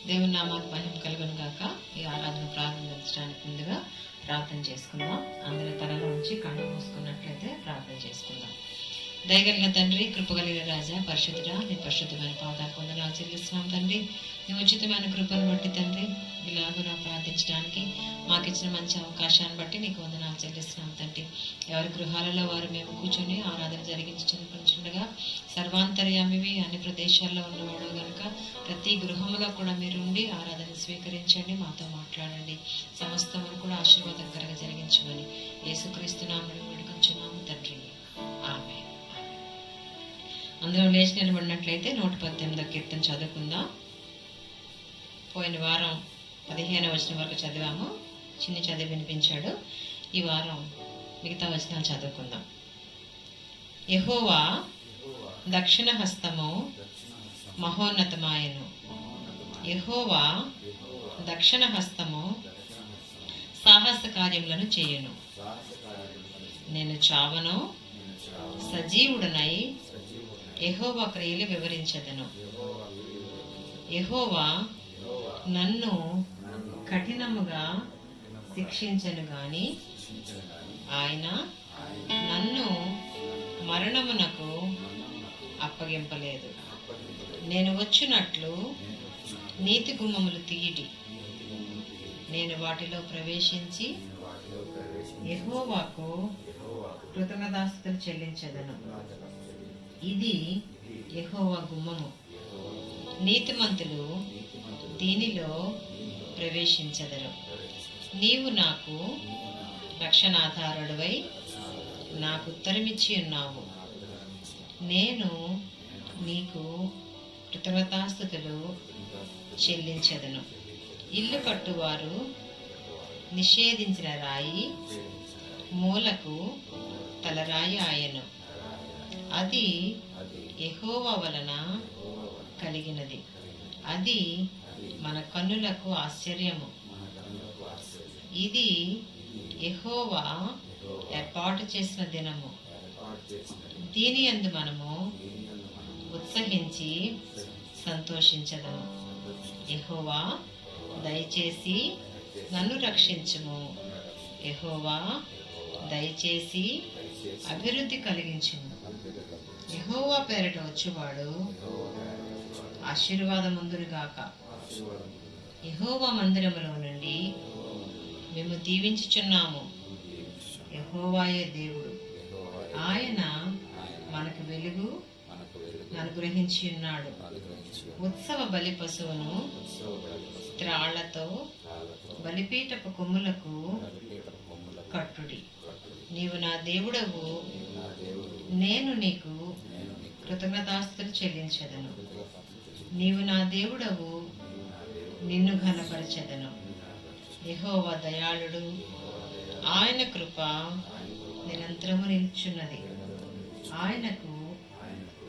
దేవుని నామానికి మహిమ కలుగును గాక. ఈ ఆరాధన ప్రారంభించడానికి ముందుగా ప్రార్థన చేసుకుందాం. అందరి తలలో ఉంచి కళ్ళు మూసుకున్నట్లయితే ప్రార్థన చేసుకుందాం. దయగలిగిన తండ్రి, కృపగలిగిన రాజా, పరిశుద్ధుడా, నీ పరిశుద్ధమైన పాదాలకు వందనాలు చెల్లిస్తున్నాం తండ్రి. నీ ఉచితమైన కృపను బట్టి తండ్రి, ఇలాగున ప్రార్థించడానికి మాకు ఇచ్చిన మంచి అవకాశాన్ని బట్టి నీకు వందనాలు చెల్లిస్తున్నాం తండ్రి. ఎవరి గృహాలలో వారు మేము కూర్చొని ఆరాధన జరిగించుకుంటుండగా సర్వాంతర్యామివి అన్ని ప్రదేశాల్లో ఉన్నవాడు కనుక ప్రతి గృహములో కూడా మీరు ఉండి ఆరాధన స్వీకరించండి, మాతో మాట్లాడండి. సమస్తమును కూడా ఆశీర్వాదకరంగా జరిగించమని యేసుక్రీస్తు నామములో వేడుకొంచున్నాము తండ్రి, ఆమేన్. అందరం లేచి నిలబడినట్లయితే 118వ కీర్తన చదువుకుందాం. పోయిన వారం 15వ వచనం వరకు చదివాము, చిన్ని చదివి వినిపించాడు. ఈ వారం మిగతా వచనాలు చదువుకుందాం. యెహోవా దక్షిణ హస్తము మహోన్నతమాయను. యెహోవా దక్షిణ హస్తము సాహస కార్యములను చేయును. నేను చావను, సజీవుడనై యెహోవా క్రియలు వివరించెదను. యెహోవా నన్ను కఠినముగా శిక్షించను గాని ఆయన నన్ను మరణమునకు అప్పగింపలేదు. నేను వచ్చినట్లు నీతి గుమ్మములు తీయుడి, నేను వాటిలో ప్రవేశించి యెహోవాకు కృతజ్ఞతాస్తుతులు చెల్లించెదను. ఇది యెహోవా గుమ్మము, నీతిమంతులు దీనిలో ప్రవేశించెదరు. నీవు నాకు రక్షణాధారుడవై నాకు ఉత్తరమిచ్చి ఉన్నావు. నేను నీకు కృతజ్ఞతాస్తుతులు చెల్లించెదను. ఇల్లు కట్టువారు నిషేధించిన రాయి మూలకు తలరాయి ఆయను. అది యెహోవా వలన కలిగినది, అది మన కన్నులకు ఆశ్చర్యము. ఇది యెహోవా ఏర్పాటు చేసిన దినము, దీని యందు మనము ఉత్సహించి సంతోషించదము. యెహోవా దయచేసి నన్ను రక్షించుము. యెహోవా దయచేసి అభివృద్ధి కలిగించుము. యెహోవా పేరిట వచ్చువాడు ఆశీర్వాదముందురుగాక. యెహోవా మందిరములో నుండి మేము దీవించుచున్నాము. యెహోవాయే దేవుడు, ఆయన మనకు వెలుగు అనుగ్రహించి ఉన్నాడు. ఉత్సవ బలి పశువును త్రాళ్లతో బలిపీఠపు కొమ్ములకు కట్టుడి. నీవు నా దేవుడవు, నేను నీకు కృతజ్ఞతాస్తుతులు చెల్లించెదను. నీవు నా దేవుడవు, నిన్ను ఘనపరచెదను. యెహోవా దయాళుడు, ఆయన కృప నిరంతరము నిలుచున్నది. ఆయనకు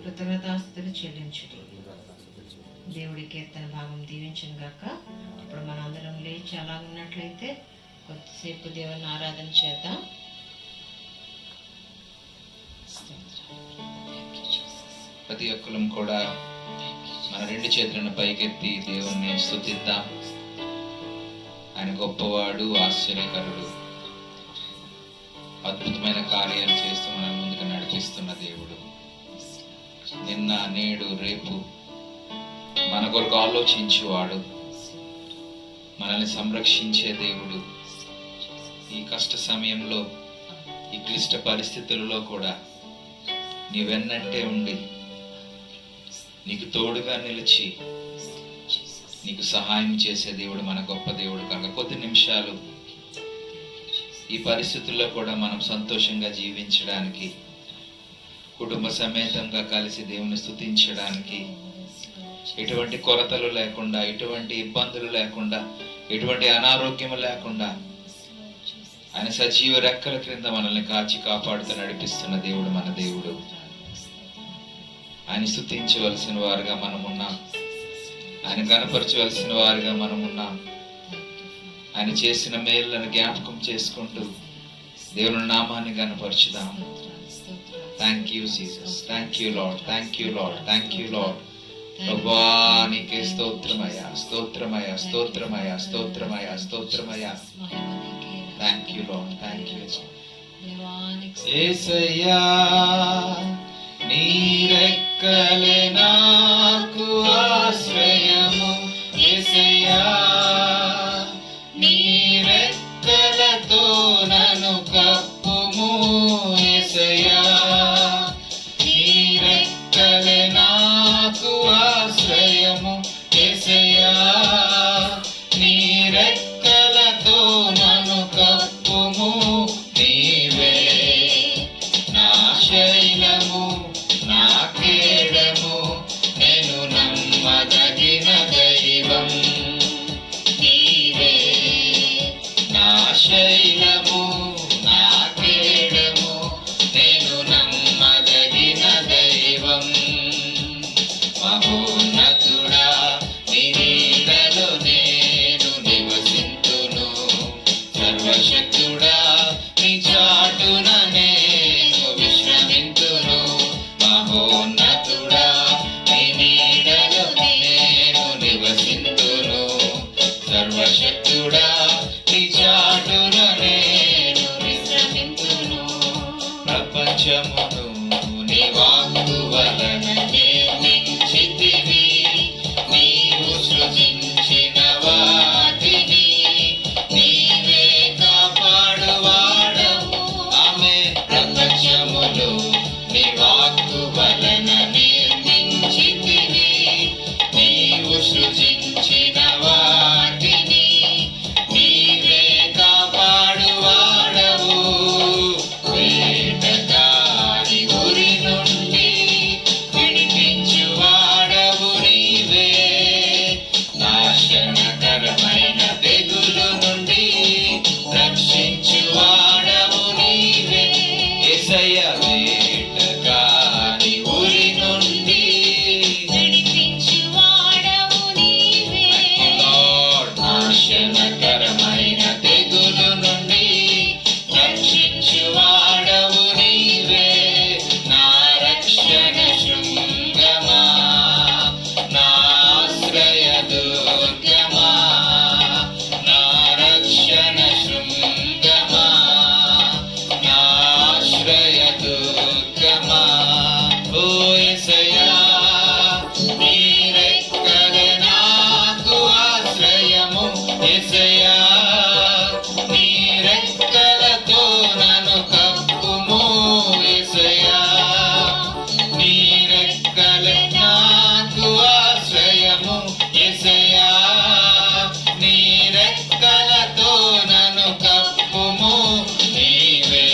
కృతజ్ఞతాస్తుతులు చెల్లించుడి. దేవుడి కీర్తన భాగం దీవించును గాక. ఇప్పుడు మనందరం లేచి అలా ఉన్నట్లయితే కొద్దిసేపు దేవుని ఆరాధన చేద్దాం. ప్రతి ఒక్కరం కూడా మన రెండు చేతులను పైకెత్తి దేవుణ్ణి స్తుతిద్దాం. ఆయన గొప్పవాడు, ఆశ్చర్యకరుడు, అద్భుతమైన కార్యాలు చేస్తూ మనం ముందుకు నడిపిస్తున్న దేవుడు. నిన్న, నేడు, రేపు మన కొరకు ఆలోచించేవాడు, మనల్ని సంరక్షించే దేవుడు. ఈ కష్ట సమయంలో, ఈ క్లిష్ట పరిస్థితులలో కూడా నీ వెన్నంటే ఉండి నీకు తోడుగా నిలిచి నీకు సహాయం చేసే దేవుడు మన గొప్ప దేవుడు. కనుక కొద్ది నిమిషాలు ఈ పరిస్థితుల్లో కూడా మనం సంతోషంగా జీవించడానికి, కుటుంబ సమేతంగా కలిసి దేవుని స్తుతించడానికి, ఎటువంటి కొరతలు లేకుండా, ఎటువంటి ఇబ్బందులు లేకుండా, ఎటువంటి అనారోగ్యం లేకుండా ఆయన సజీవ రెక్కల క్రింద మనల్ని కాచి కాపాడుతూ నడిపిస్తున్న దేవుడు మన దేవుడు. ఆయన స్తుతించవలసిన వారుగా మనమున్నాం, ఆయన కనపరచవలసిన వారుగా మనమున్నాం. ఆయన చేసిన మేలులను జ్ఞాపకం చేసుకుంటూ దేవుని నామాన్ని కనపరచుదాం. Thank you Jesus, thank you lord, thank you lord, thank you lord. ప్రభువా నీకే స్తోత్రమయ్యా, స్తోత్రమయ్యా, స్తోత్రమయ్యా, స్తోత్రమయ్యా, స్తోత్రమయ్యా. Thank you lord, thank you యేసయ్యా. నీ రెక్కలే నాకు ఆశ్రయము యేసయ్యా, నీ రెక్కలతో నన్ను కప్పుము యేసయ్యా, నీ రెక్కలే నాకు ఆశ్రయము యేసయ్యా, నీ రెక్కలతో నన్ను కప్పుము. నీవే నా శైలము, నా కేడము, నేను నమ్మదగిన దైవం. నీవే నా శైలము, నా కేడము, నేను నమ్మదగిన దైవం. మహోన్నతుడా నీ నీడలో నేను నివసింతును, సర్వశక్తుడా నీ చాటున నేను విశ్రమింతును. మహోన్నతుడా నీ నీడలో నేను నివసింతును, సర్వశక్తుడా నీ చాటున నేను విశ్రమింతును. ప్రపంచమును నీ వాక్కు వలన నిర్మించితివి, నీవు సృజించిన వాటిని నీవే కాపాడువాడవు. ఆమె ప్రపంచములు నీ వాక్కు వలన నిర్మించితివి, నీవు సృజించిన వాటిని నీవే కాపాడువాడవు. వేటగాడి గురి నుండి విడిపించువాడవు నీవే, నాశనకరమైన తెగులు నుండి రక్షించువాడవు నీవే. యేసయ్య వేటగాడి గురి నుండి విడిపించువాడవు నీవే, లార్డ్ నాశనకరమైన తెగులు నుండి రక్షించువాడవు నీవే. నా రక్షణ శృంగమా, నా ఆశ్రయ దుర్గమా, నా రక్షణ శృంగమా, నా ఆశ్రయ దుర్గమా. ఓ యేసయ్యా, నీ రెక్కలే నాకు ఆశ్రయము యేసయ్యా, నీ రెక్కలతో నన్ను కప్పుము యేసయ్యా, నీ రెక్కలే నాకు ఆశ్రయము యేసయ్యా, నీ రెక్కలతో నన్ను కప్పుము. నీవే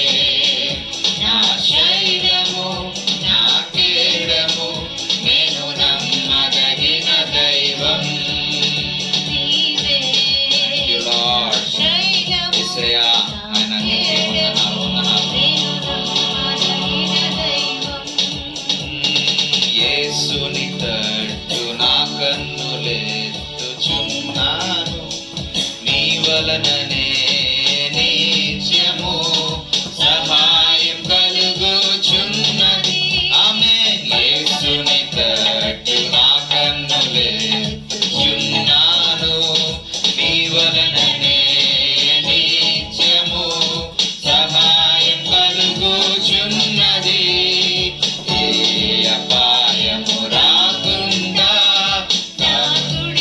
నా శైలము, నా కేడము, నేను నమ్మదగిన దైవం. నీవే Thank you, Lord. శైలము, యేసయ్యా, ఆయన నీకే వందనాలు, వందనాలు. నేను నమ్మదగిన దైవం. యేసుని తట్టు నా కన్నులెత్తుచున్నాను, నీ వలననే నిత్యము సహాయం కలుగుచున్నది. ఆమేన్. యేసుని తట్టు నా కన్నులెత్తుచున్నాను, నీ వలననే నిత్యము సహాయం కలుగుచున్నది. ఏ అపాయము రాకుండా కాకుడి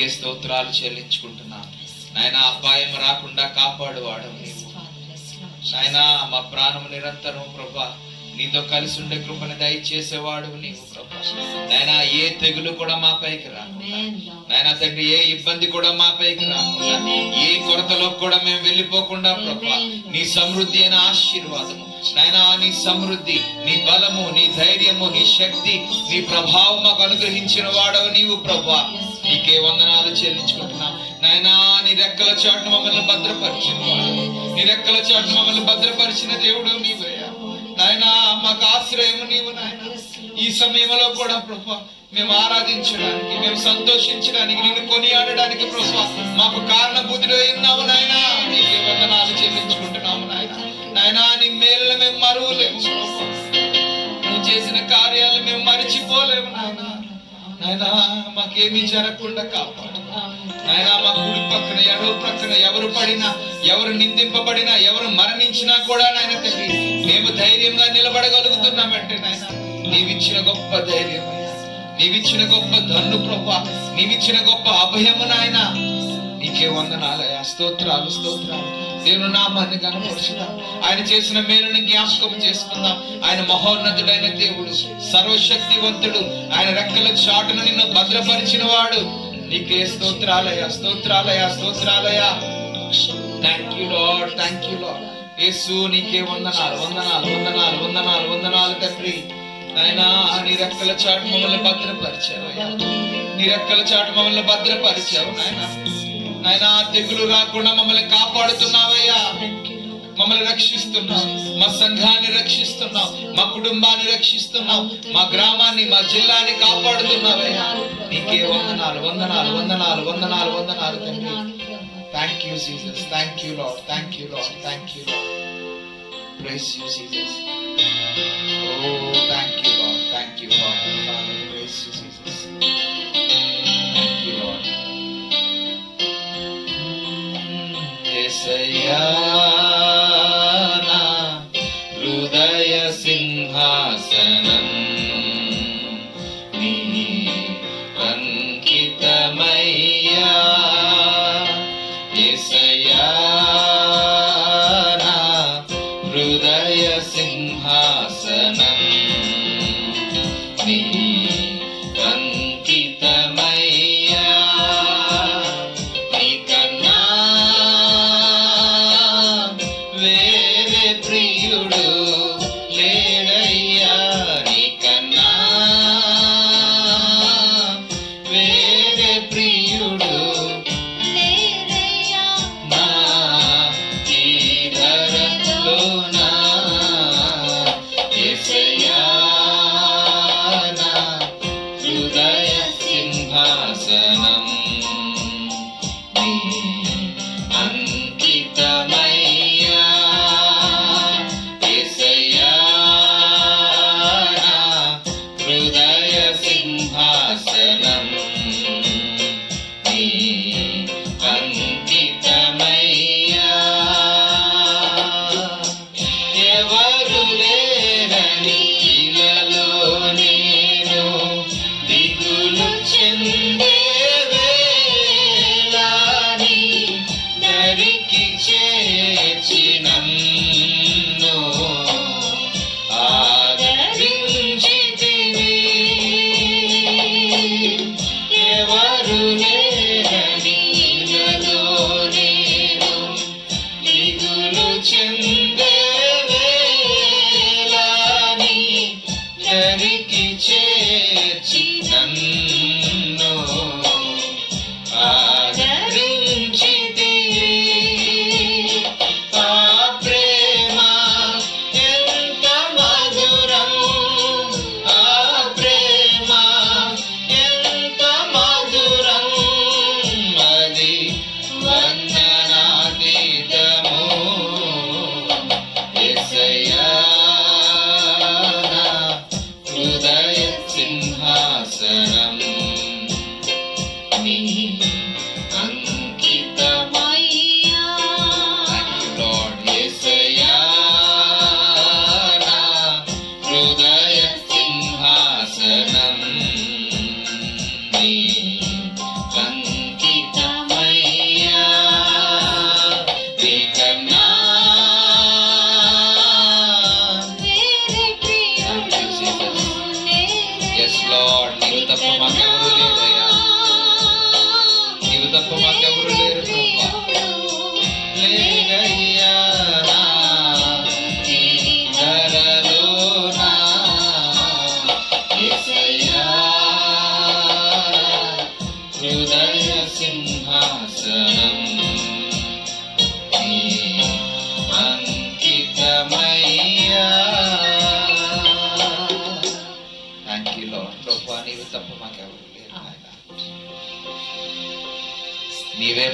నీకే స్తోత్రాలు చెల్లించుకుంటున్నాం నాయన. అపాయం రాకుండా కాపాడువాడవు నీవు నాయన. మా ప్రాణము నిరంతరం ప్రభా నీతో కలిసి ఉండే కృపను దయచేసేవాడు నీవు ప్రభా నాయన. ఏ తెగులు కూడా మా పైకి రాకుండా నాయన తండ్రి, ఏ ఇబ్బంది కూడా మా పైకి రాకుండా, ఏ కొరతలో కూడా మేము వెళ్ళిపోకుండా ప్రభా నీ సమృద్ధి అయిన ఆశీర్వాదము నాయన, నీ సమృద్ధి, నీ బలము, నీ ధైర్యము, నీ శక్తి, నీ ప్రభావం మాకు అనుగ్రహించిన వాడవు నీవు ప్రభా. నీకే వందనాలు చెల్లించుకుంటున్నాం నాయనా. నీ రెక్కల చాటును మమ్మల్ని భద్రపరిచిన వాడు, నీ రెక్కల చాటును మమ్మల్ని భద్రపరిచిన దేవుడు నీవయ్యా నాయనా. మాకు ఆశ్రయము నీవు నాయన. ఈ సమయంలో కూడా ప్రభా మేము ఆరాధించడానికి, మేము సంతోషించడానికి, నిన్ను కొనియాడడానికి ప్రభా మాకు కారణభూతుడు ఉన్నావు నాయనా. నీకే వందనాలు చెల్లించుకుంటున్నాము నాయన. నాయనా నీ మేలును మేము మరువలేము, నువ్వు చేసిన కార్యాలు మేము మరిచిపోలేము నాయన. నాయనా మాకేమీ జరగకుండా కాపాడు నాయనా. మా కుడి పక్కన ఎడవ ప్రక్కన ఎవరు పడినా, ఎవరు నిందింపబడినా, ఎవరు మరణించినా కూడా నాయన తండ్రి మేము ధైర్యంగా నిలబడగలుగుతున్నామంటే నాయన నీవిచ్చిన గొప్ప ధైర్యం, నీవిచ్చిన గొప్ప దన్ను ప్రభా, నీవిచ్చిన గొప్ప అభయము నాయన. నీకే వందనాలయ. స్తోత్రాలు స్తోత్రాలు. దేవుని నామాన్ని కనపరుచుదాం. ఆయన చేసిన మేలుని జ్ఞాపకం చేసుకుందాం. ఆయన మహోన్నతుడైన దేవుడు, సర్వశక్తివంతుడు, ఆయన రెక్కల చాటును నిన్ను భద్రపరిచిన వాడు. నీకే స్తోత్రాలయ స్తోత్రాలయ స్తోత్రాలయ. Thank you lord, thank you lord. Yesu నీకే వందనాలు వందనాలు వందనాలు వందనాలు వందనాలు తండ్రి. నాయనా నీ రెక్కల చాటు మమ్మల్ని భద్రపరిచావు అయ్యా. నీ రెక్కల చాటు మమ్మల్ని భద్రపరిచావు నాయన. నాయనా తెగులు రాకుండా మమ్మల్ని కాపాడుతున్నావయ్యా. మమ్మల్ని రక్షిస్తున్నావు, మా సంఘాన్ని రక్షిస్తున్నావు, మా కుటుంబాన్ని రక్షిస్తున్నావు, మా గ్రామాన్ని, మా జిల్లాని కాపాడుతున్నావయ్యా. నీకే వందనాలు వందనాలు వందనాలు వందనాలు వందనాలు తండ్రి. Thank you Jesus, thank you lord, thank you lord, thank you lord. Praise you Jesus. Oh thank you lord, thank you father. Praise you Jesus. Thank you lord. యేసయ్యా నా హృదయ సింహాసనం నీ అంకితమయ్యా. యేసయ్యా నా హృదయ సింహాసనం నీ అంకితమయ్యా. నీకన్నా వేరే ప్రియుడు లేడయ్యా. నీకన్నా వేరే ప్రియుడు నా ఈ ధరలోనా. యేసయ్యా నా హృదయ సింహాసనం నీ అంకితమయ్యా. యేసయ్యా నా హృదయ సింహాసనం నీ అంకితమయ్యా. ఎవరు లేరని ఇలలో నేను దిగులు చెందే వేళని దరికి చేర్చి నన్ను ఆదరించితివి. ఎవరు లేరని ఇలలో నేను దిగులు చెందే వేళని దరికి చేర్చి నన్ను ఆదరించితివి. ఆ ప్రేమ ఎంత మధురం, ఆ ప్రేమ ఎంత మధురం, అది వందనాతీతము.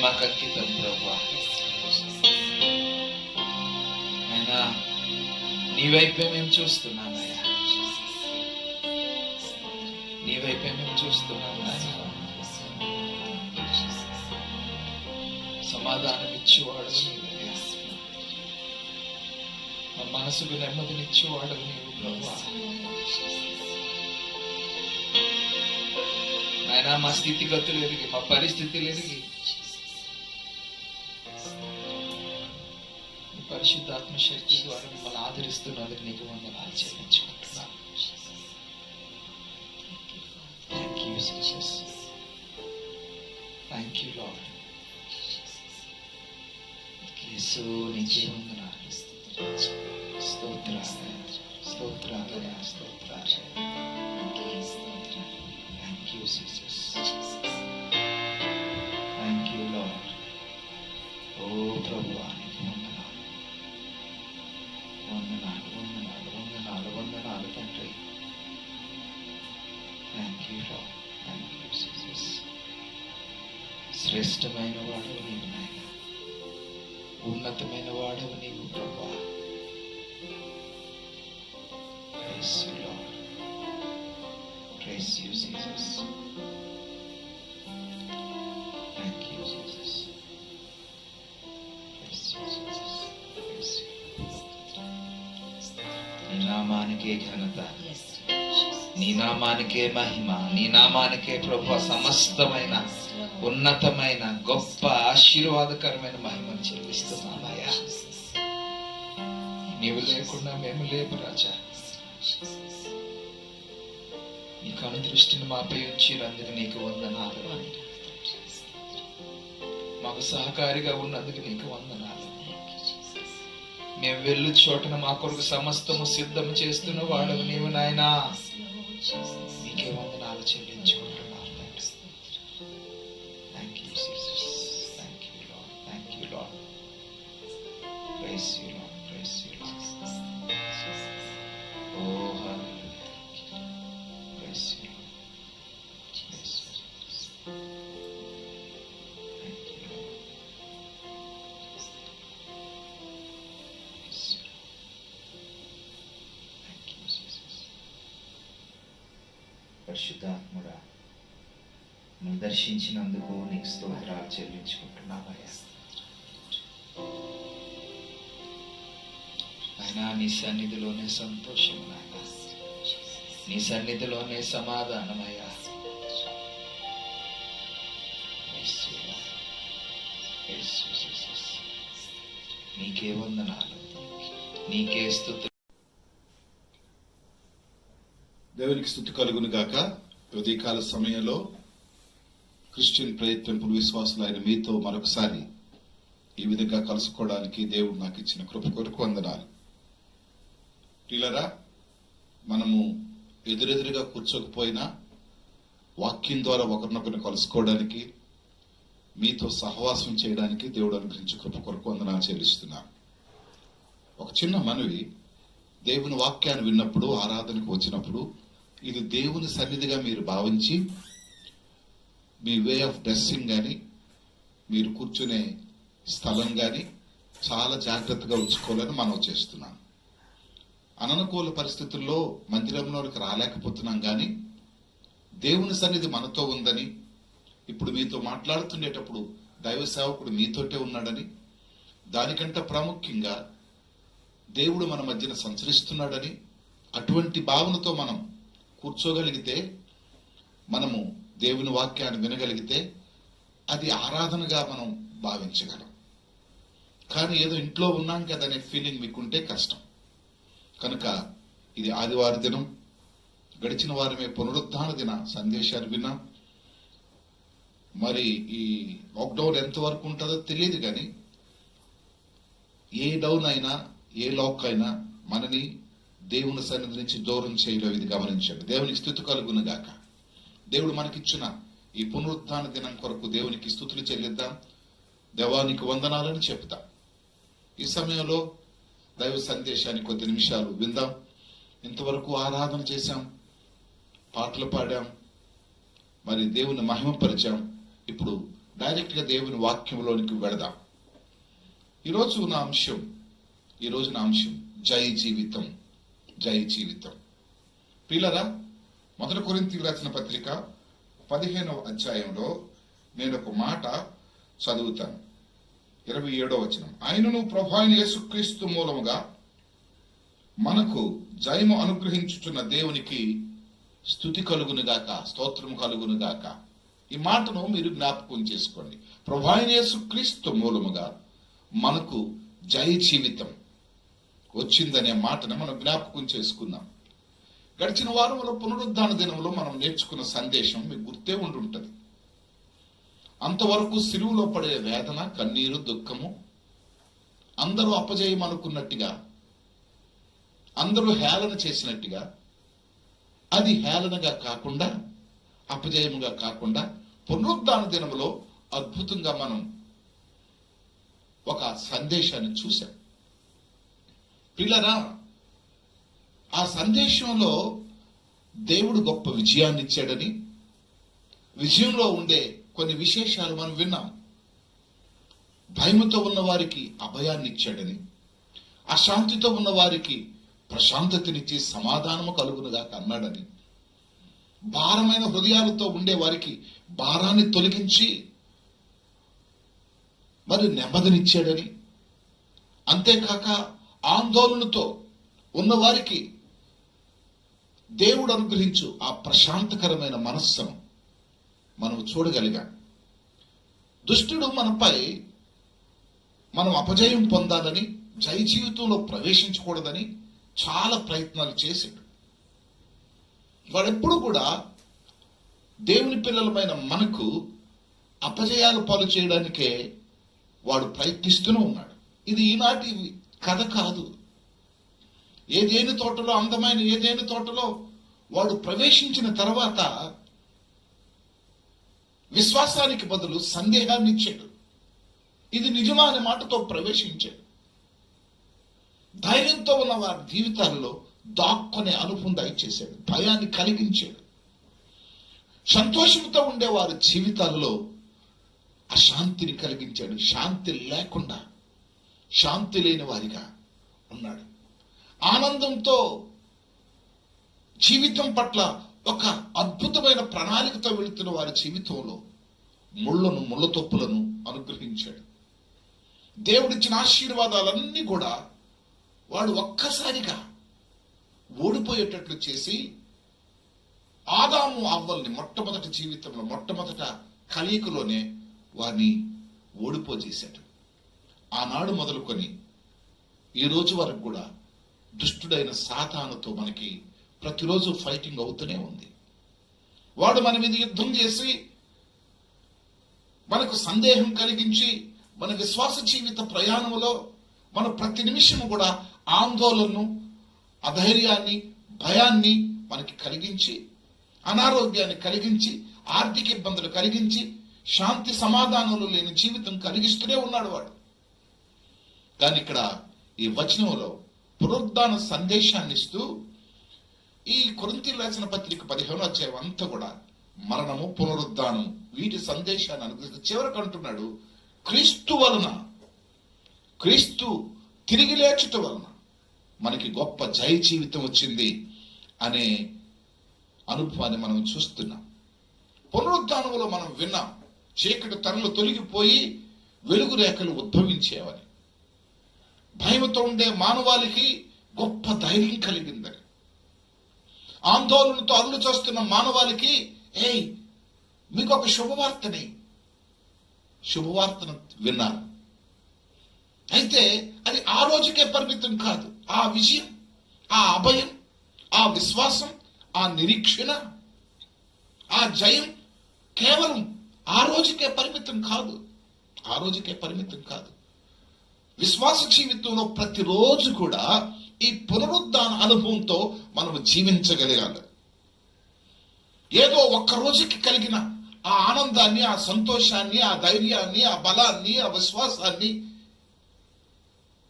మాకు అంకితం ప్రభా. ఆయన నీ వైపే మేము చూస్తున్నామయ్యా, నీ వైపే మేము చూస్తున్నాం నాయన. సమాధానం ఇచ్చేవాడు నీవయ్యా, మా మనసుకు నెమ్మదినిచ్చేవాడు నీవు ప్రభా. ఆయన మా స్థితిగతులు ఎరిగి, మా పరిస్థితులు ఎరిగి పరిశుద్ధాత్మ శక్తి ద్వారా మిమ్మల్ని ఆదరిస్తున్నందుకు నీకు వందనాలు చెల్లించుకుంటున్నాను. Thank you, Jesus. Thank you, Lord. యేసు నీకే వందనాలు. స్తోత్రాలయ, స్తోత్రాలయ, స్తోత్రాలయ. Thank you, Jesus. Thank you, Lord. ఓ ప్రభువా నీకు వందనాలు, వందనాలు, వందనాలు, వందనాలు, వందనాలు తండ్రి. Thank you, Lord. Thank you, Jesus. శ్రేష్టమైన వాడవు నీవు నాయన, ఉన్నతమైన వాడవు నీవు ప్రభువా. Praise you, Lord. Praise you, Jesus. Thank you, Jesus. Praise you, Jesus. Praise you. నీ నామానికే ఘనత, నీ నామానికే మహిమ, నీ నామానికే ప్రభువా సమస్తమైన ఉన్నతమైన గొప్ప ఆశీర్వాదకరమైన మహిమను చెల్లిస్తున్నామయ్యా. నీవు లేకుండా మేము లేము రాజా. నీ కను దృష్టిని మాపై ఉంచినందుకు నీకు వందనాలు. మాకు సహకారిగా ఉన్నందుకు నీకు వందనాలు. మేము వెళ్ళు చోటన మా కొరకు సమస్తము సిద్ధము చేస్తున్న వాడవు నీవు నాయనా. నీకే వందనాలు చెల్లించుకుంటున్నాను. Thank you, Jesus. Thank you, Lord. Thank you, Lord. Praise you, Lord. Praise you, Lord. Oh, hallelujah. Praise you, Lord. Praise you, Jesus. Thank you, Lord. Praise you, Lord. Thank you, Jesus. పరిశుద్ధాత్ముడా, నువ్వు దర్శించినందుకు నీకు స్తోత్రాలు చెల్లించుకుంటున్నామయ్యా. అయినా నీ సన్నిధిలోనే సంతోషం నాయన, నీ సన్నిధిలోనే సమాధానమయ్యా. నీకే వందనాలు, నీకే స్తుతి. దేవునికి స్తుతి కలుగును గాక. ఉదయకాల సమయంలో క్రిస్టియన్ ప్రయత్నింపులు విశ్వాసులైన మీతో మరొకసారి ఈ విధంగా కలుసుకోవడానికి దేవుడు నాకు ఇచ్చిన కృప కొరకు వందనాలు. ప్రియులారా, మనము ఎదురెదురుగా కూర్చోకపోయినా వాక్యం ద్వారా ఒకరినొకరిని కలుసుకోవడానికి, మీతో సహవాసం చేయడానికి దేవుడు అనుగ్రహించే కృప కొరకు వందనాలు చెల్లిస్తున్నాను. ఒక చిన్న మనవి, దేవుని వాక్యాన్ని విన్నప్పుడు, ఆరాధనకు వచ్చినప్పుడు, ఇది దేవుని సన్నిధిగా మీరు భావించి మీ వే ఆఫ్ డ్రెస్సింగ్ కానీ, మీరు కూర్చునే స్థలం కానీ చాలా జాగ్రత్తగా ఉంచుకోవాలని మనం చేస్తున్నాం. అననుకూల పరిస్థితుల్లో మందిరంలోకి రాలేకపోతున్నాం, కానీ దేవుని సన్నిధి మనతో ఉందని, ఇప్పుడు మీతో మాట్లాడుతుండేటప్పుడు దైవ సేవకుడు మీతోటే ఉన్నాడని, దానికంటే ప్రాముఖ్యంగా దేవుడు మన మధ్యన సంచరిస్తున్నాడని, అటువంటి భావనతో మనం కూర్చోగలిగితే, మనము దేవుని వాక్యాన్ని వినగలిగితే అది ఆరాధనగా మనం భావించగలం. కానీ ఏదో ఇంట్లో ఉన్నాం కదా అనే ఫీలింగ్ మీకుంటే కష్టం. కనుక ఇది ఆదివారం దినం, గడిచిన వారమే పునరుద్ధాన దిన సందేశాలు విన్నాం. మరి ఈ లాక్డౌన్ ఎంతవరకు ఉంటుందో తెలియదు, కానీ ఏ డౌన్ అయినా, ఏ లాక్ అయినా మనని దేవుని సన్నిధి నుంచి దూరం చేయలేవు. ఇది గమనించండి. దేవునికి స్తుతి కలుగును గాక. దేవుడు మనకిచ్చిన ఈ పునరుద్ధాన దినం కొరకు దేవునికి స్తుతులు చెల్లిద్దాం, దేవానికి వందనాలని చెప్తాం. ఈ సమయంలో దైవ సందేశాన్ని కొద్ది నిమిషాలు విందాం. ఇంతవరకు ఆరాధన చేశాం, పాటలు పాడాం, మరి దేవుని మహిమపరిచాం. ఇప్పుడు డైరెక్ట్గా దేవుని వాక్యంలోనికి వెళదాం. ఈరోజు నా అంశం జై జీవితం. జై జీవితం. ప్రియులారా, 1 కొరింథీయులకు రాసిన పత్రిక 15వ అధ్యాయంలో నేను ఒక మాట చదువుతాను. 27వ వచనం. ఆయనను ప్రభువైన యేసుక్రీస్తు మూలముగా మనకు జయము అనుగ్రహించుచున్న దేవునికి స్తుతి కలుగునుగాక, స్తోత్రము కలుగునుగాక. ఈ మాటను మీరు జ్ఞాపకం చేసుకోండి. ప్రభువైన యేసుక్రీస్తు మూలముగా మనకు జయ జీవితం వచ్చిందనే మాటను మనం జ్ఞాపకం చేసుకుందాం. గడిచిన వారంలో పునరుద్ధాన దినంలో మనం నేర్చుకున్న సందేశం మీకు గుర్తే ఉండుంటది. అంతవరకు సిలువలో పడే వేదన, కన్నీరు, దుఃఖము, అందరూ అపజయం అనుకున్నట్టుగా, అందరూ హేళన చేసినట్టుగా, అది హేళనగా కాకుండా, అపజయముగా కాకుండా పునరుద్ధాన దినములో అద్భుతంగా మనం ఒక సందేశాన్ని చూశాం. పిల్లరా, ఆ సందేశంలో దేవుడు గొప్ప విజయాన్ని ఇచ్చాడని, విజయంలో ఉండే కొన్ని విశేషాలు మనం విన్నాం. భయముతో ఉన్న వారికి అభయాన్ని ఇచ్చాడని, అశాంతితో ఉన్న వారికి ప్రశాంతతనిచ్చి సమాధానము కలుగునుగా అన్నాడని, భారమైన హృదయాలతో ఉండే వారికి భారాన్ని తొలగించి మరి నెమ్మదినిచ్చాడని, అంతేకాక ఆందోళనతో ఉన్నవారికి దేవుడు అనుగ్రహించు ఆ ప్రశాంతకరమైన మనస్సును మనం చూడగలిగాం. దుష్టుడు మనపై మనం అపజయం పొందాలని, జయ జీవితంలో ప్రవేశించకూడదని చాలా ప్రయత్నాలు చేశాడు. వాడెప్పుడు కూడా దేవుని పిల్లలమైన మనకు అపజయాలు పాలు చేయడానికే వాడు ప్రయత్నిస్తూనే ఉన్నాడు. ఇది ఈనాటి కథ కాదు. ఏదేని తోటలో, అందమైన ఏదేని తోటలో వాడు ప్రవేశించిన తర్వాత విశ్వాసానికి బదులు సందేహాన్ని ఇచ్చాడు. ఇది నిజమా అనే మాటతో ప్రవేశించాడు. ధైర్యంతో ఉన్న వారి జీవితాలలో దాక్కునే అనుభవం దయచేశాడు, భయాన్ని కలిగించాడు. సంతోషంతో ఉండే వారి జీవితాలలో అశాంతిని కలిగించాడు. శాంతి లేకుండా, శాంతి లేని వారిగా ఉన్నాడు. ఆనందంతో జీవితం పట్ల ఒక అద్భుతమైన ప్రణాళికతో వెళుతున్న వారి జీవితంలో ముళ్ళ తొప్పులను అనుగ్రహించాడు. దేవుడిచ్చిన ఆశీర్వాదాలన్నీ కూడా వాడు ఒక్కసారిగా ఓడిపోయేటట్లు చేసి ఆదాము అవ్వల్ని మొట్టమొదటి జీవితంలో, మొట్టమొదట కలయికలోనే వారిని ఓడిపోజేశాడు. ఆనాడు మొదలుకొని ఈ రోజు వరకు కూడా దుష్టుడైన సాతానుతో మనకి ప్రతిరోజు ఫైటింగ్ అవుతూనే ఉంది. వాడు మన మీద యుద్ధం చేసి మనకు సందేహం కలిగించి, మన విశ్వాస జీవిత ప్రయాణంలో మన ప్రతి నిమిషము కూడా ఆందోళనను, అధైర్యాన్ని, భయాన్ని మనకి కలిగించి, అనారోగ్యాన్ని కలిగించి, ఆర్థిక ఇబ్బందులు కలిగించి, శాంతి సమాధానాలు లేని జీవితం కలిగిస్తూనే ఉన్నాడు వాడు. కానీ ఇక్కడ ఈ వచనంలో పునరుద్ధాన సందేశాన్ని ఇస్తూ ఈ కొరింథీయులకు రాసిన పత్రిక 15వ అధ్యాయం అంతా కూడా మరణము, పునరుద్ధానం, వీటి సందేశాన్ని అనుగ్రహిస్తూ చివరికి అంటున్నాడు, క్రీస్తు వలన, క్రీస్తు తిరిగి లేచుట వలన మనకి గొప్ప జయ జీవితం వచ్చింది అనే అనుభవాన్ని మనం చూస్తున్నాం. పునరుద్ధానంలో మనం విన్నాం, చీకటి తరలు తొలగిపోయి వెలుగు రేఖలు ఉద్భవించేవని, భయంతో ఉండే మానవాళికి గొప్ప ధైర్యం కలిగిందని, ఆందోళనతో అల్లు చేస్తున్న మానవాళికి మీకు ఒక శుభవార్తను విన్నారు. అయితే అది ఆ రోజుకే పరిమితం కాదు. ఆ విజయం, ఆ అభయం, ఆ విశ్వాసం, ఆ నిరీక్షణ, ఆ జయం కేవలం ఆ రోజుకే పరిమితం కాదు. ఆ రోజుకే పరిమితం కాదు. విశ్వాస జీవితంలో ప్రతిరోజు కూడా ఈ పునరుద్ధాన అనుభవంతో మనం జీవించగలగాలి. ఏదో ఒక్క రోజుకి కలిగిన ఆ ఆనందాన్ని, ఆ సంతోషాన్ని, ఆ ధైర్యాన్ని, ఆ బలాన్ని, ఆ విశ్వాసాన్ని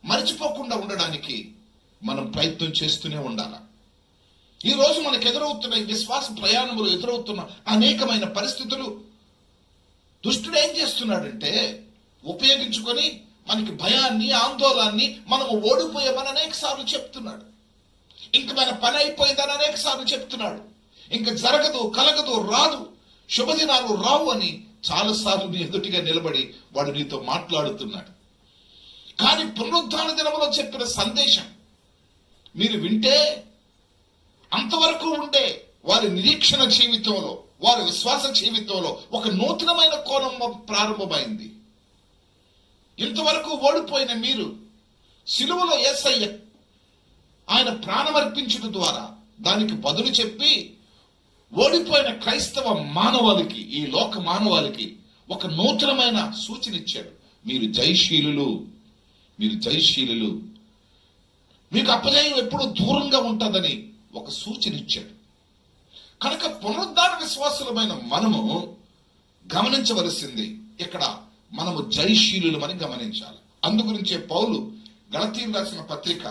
మర్చిపోకుండా ఉండడానికి మనం ప్రయత్నం చేస్తూనే ఉండాలి. ఈ రోజు మనకు ఎదురవుతున్న ఈ విశ్వాస ప్రయాణంలో ఎదురవుతున్న అనేకమైన పరిస్థితులు దుష్టుడు ఏం చేస్తున్నాడంటే ఉపయోగించుకొని మనకి భయాన్ని, ఆందోళనని, మనము ఓడిపోయామని అనేక సార్లు చెప్తున్నాడు. ఇంక మన పని అయిపోయిందని అనేక సార్లు చెప్తున్నాడు. ఇంకా జరగదు, కలగదు, రాదు, శుభదినాలు రావు అని చాలాసార్లు నీ ఎదుటిగా నిలబడి వాడు నీతో మాట్లాడుతున్నాడు. కానీ పునరుద్ధాన దినములో చెప్పిన సందేశం మీరు వింటే అంతవరకు ఉండే వారి నిరీక్షణ జీవితంలో, వారి విశ్వాస జీవితంలో ఒక నూతనమైన కోణం ప్రారంభమైంది. ఇంతవరకు ఓడిపోయిన మీరు సిలువలో యేసయ్య ఆయన ప్రాణమర్పించడం ద్వారా దానికి బదులు చెప్పి ఓడిపోయిన క్రైస్తవ మానవాళికి, ఈ లోక మానవాళికి ఒక నూతనమైన సూచన ఇచ్చాడు. మీరు జయశీలులు, మీరు జయశీలులు, మీకు అపజయం ఎప్పుడు దూరంగా ఉంటుందని ఒక సూచన ఇచ్చాడు. కనుక పునరుద్ధాన విశ్వాసులమైన మనము గమనించవలసింది ఇక్కడ మనము జయశీలులమని గమనించాలి. అందుగురించే పౌలు గలతీయులకు రాసిన పత్రిక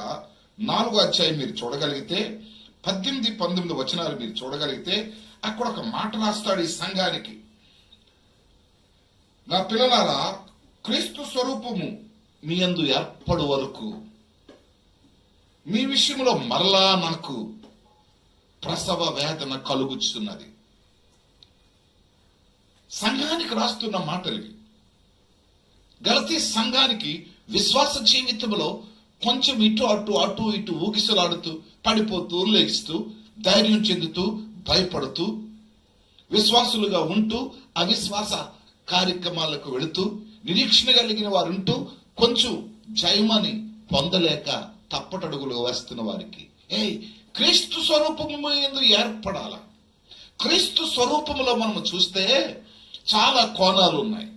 4వ అధ్యాయం మీరు చూడగలిగితే 18-19 వచనాలు మీరు చూడగలిగితే అక్కడ ఒక మాట రాస్తాడు ఈ సంఘానికి. నా పిల్లలారా, క్రీస్తు స్వరూపము మీ యందు ఏర్పడు వరకు మీ విషయంలో మరలా నాకు ప్రసవ వేదన కలుగుచున్నది. సంఘానికి రాస్తున్న మాటలు. గలతీ సంఘానికి విశ్వాస జీవితంలో కొంచెం ఇటు అటు అటు ఇటు ఊగిసలాడుతూ, పడిపోతూ, లేస్తూ, ధైర్యం చెందుతూ, భయపడుతూ, విశ్వాసులుగా ఉంటూ అవిశ్వాస కార్యక్రమాలకు వెళుతూ, నిరీక్షణ కలిగిన వారు ఉంటూ కొంచెం జయమని పొందలేక తప్పటడుగులు వేస్తున్న వారికి క్రీస్తు స్వరూపము యందు ఏర్పడాల. క్రీస్తు స్వరూపములో మనం చూస్తే చాలా కోణాలు ఉన్నాయి.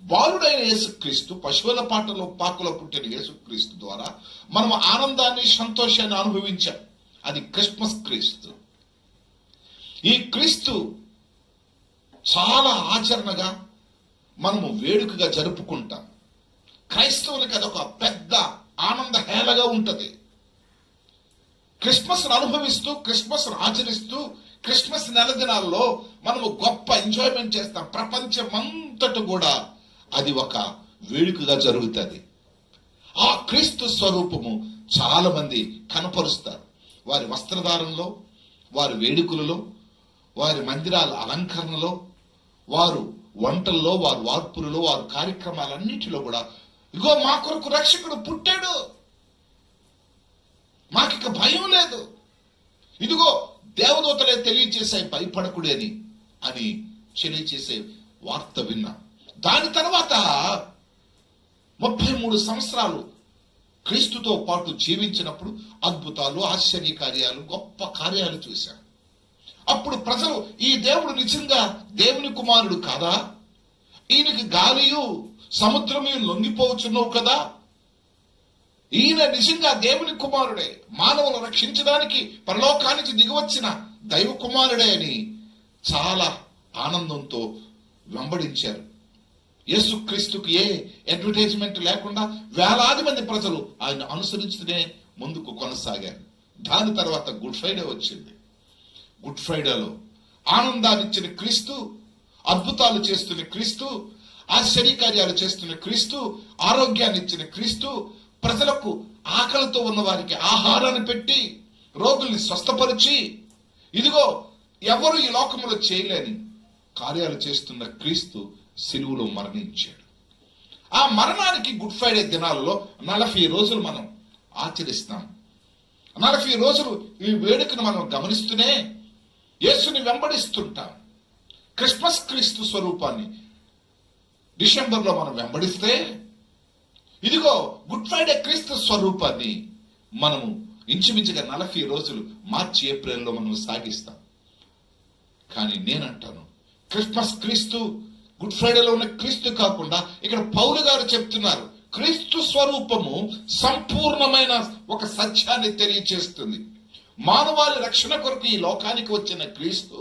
బాలుడైన యేసుక్రీస్తు, పశువుల పాకలో పుట్టిన యేసుక్రీస్తు ద్వారా మనం ఆనందాన్ని, సంతోషాన్ని అనుభవించాం. అది క్రిస్మస్ క్రీస్తు. ఈ క్రీస్తు చాలా ఆచరణగా మనము వేడుకగా జరుపుకుంటాం. క్రైస్తవులకి అదొక పెద్ద ఆనంద హేళగా ఉంటది. క్రిస్మస్ అనుభవిస్తూ, క్రిస్మస్ ఆచరిస్తూ, క్రిస్మస్ నెల దినాల్లో మనము గొప్ప ఎంజాయ్మెంట్ చేస్తాం. ప్రపంచమంతట కూడా అది ఒక వేడుకగా జరుగుతుంది. ఆ క్రీస్తు స్వరూపము చాలా మంది కనపరుస్తారు. వారి వస్త్రధారణలో, వారి వేడుకలలో, వారి మందిరాల అలంకరణలో, వారు వంటల్లో, వారి వార్పులలో, వారి కార్యక్రమాలన్నిటిలో కూడా ఇగో మా కొరకు రక్షకుడు పుట్టాడు, మాకిక భయం లేదు, ఇదిగో దేవదూతలే తెలియచేసాయి భయపడకుడి అని తెలియచేసే వార్త విన్నా. దాని తర్వాత 33 సంవత్సరాలు క్రీస్తుతో పాటు జీవించినప్పుడు అద్భుతాలు, ఆశ్చర్య కార్యాలు, గొప్ప కార్యాలు చూశారు. అప్పుడు ప్రజలు ఈ దేవుడు నిజంగా దేవుని కుమారుడు కాదా, ఈయనకి గాలియు సముద్రము లొంగిపోవచ్చున్నావు కదా, ఈయన నిజంగా దేవుని కుమారుడే, మానవులు రక్షించడానికి పరలోకానికి దిగివచ్చిన దైవ కుమారుడే అని చాలా ఆనందంతో వెంబడించారు. యేసుక్రీస్తుకు ఏ అడ్వర్టైజ్మెంట్ లేకుండా వేలాది మంది ప్రజలు ఆయన అనుసరించుతూనే ముందుకు కొనసాగారు. దాని తర్వాత గుడ్ ఫ్రైడే వచ్చింది. గుడ్ ఫ్రైడేలో ఆనందాన్ని ఇచ్చిన క్రీస్తు, అద్భుతాలు చేస్తున్న క్రీస్తు, ఆశ్చర్య కార్యాలు చేస్తున్న క్రీస్తు, ఆరోగ్యాన్ని ఇచ్చిన క్రీస్తు, ప్రజలకు ఆకలితో ఉన్న వారికి ఆహారాన్ని పెట్టి రోగుల్ని స్వస్థపరిచి, ఇదిగో ఎవరు ఈ లోకంలో చేయలేని కార్యాలు చేస్తున్న క్రీస్తు సిలువలో మరణించాడు. ఆ మరణానికి గుడ్ ఫ్రైడే దినాలలో 40 రోజులు మనం ఆచరిస్తాం. 40 రోజులు ఈ వేడుకను మనం గమనిస్తూనే యేసుని వెంబడిస్తుంటాం. క్రిస్మస్ క్రీస్తు స్వరూపాన్ని డిసెంబర్లో మనం వెంబడిస్తే, ఇదిగో గుడ్ ఫ్రైడే క్రీస్తు స్వరూపాన్ని మనము ఇంచుమించుగా 40 రోజులు మార్చి, ఏప్రిల్లో మనం సాగిస్తాం. కానీ నేనంటాను, క్రిస్మస్ క్రీస్తు గుడ్ ఫ్రైడేలో ఉన్న క్రీస్తు కాకుండా ఇక్కడ పౌలు గారు చెప్తున్నారు, క్రీస్తు స్వరూపము సంపూర్ణమైన ఒక సత్యాన్ని తెలియచేస్తుంది. మానవాళి రక్షణ కొరకు ఈ లోకానికి వచ్చిన క్రీస్తు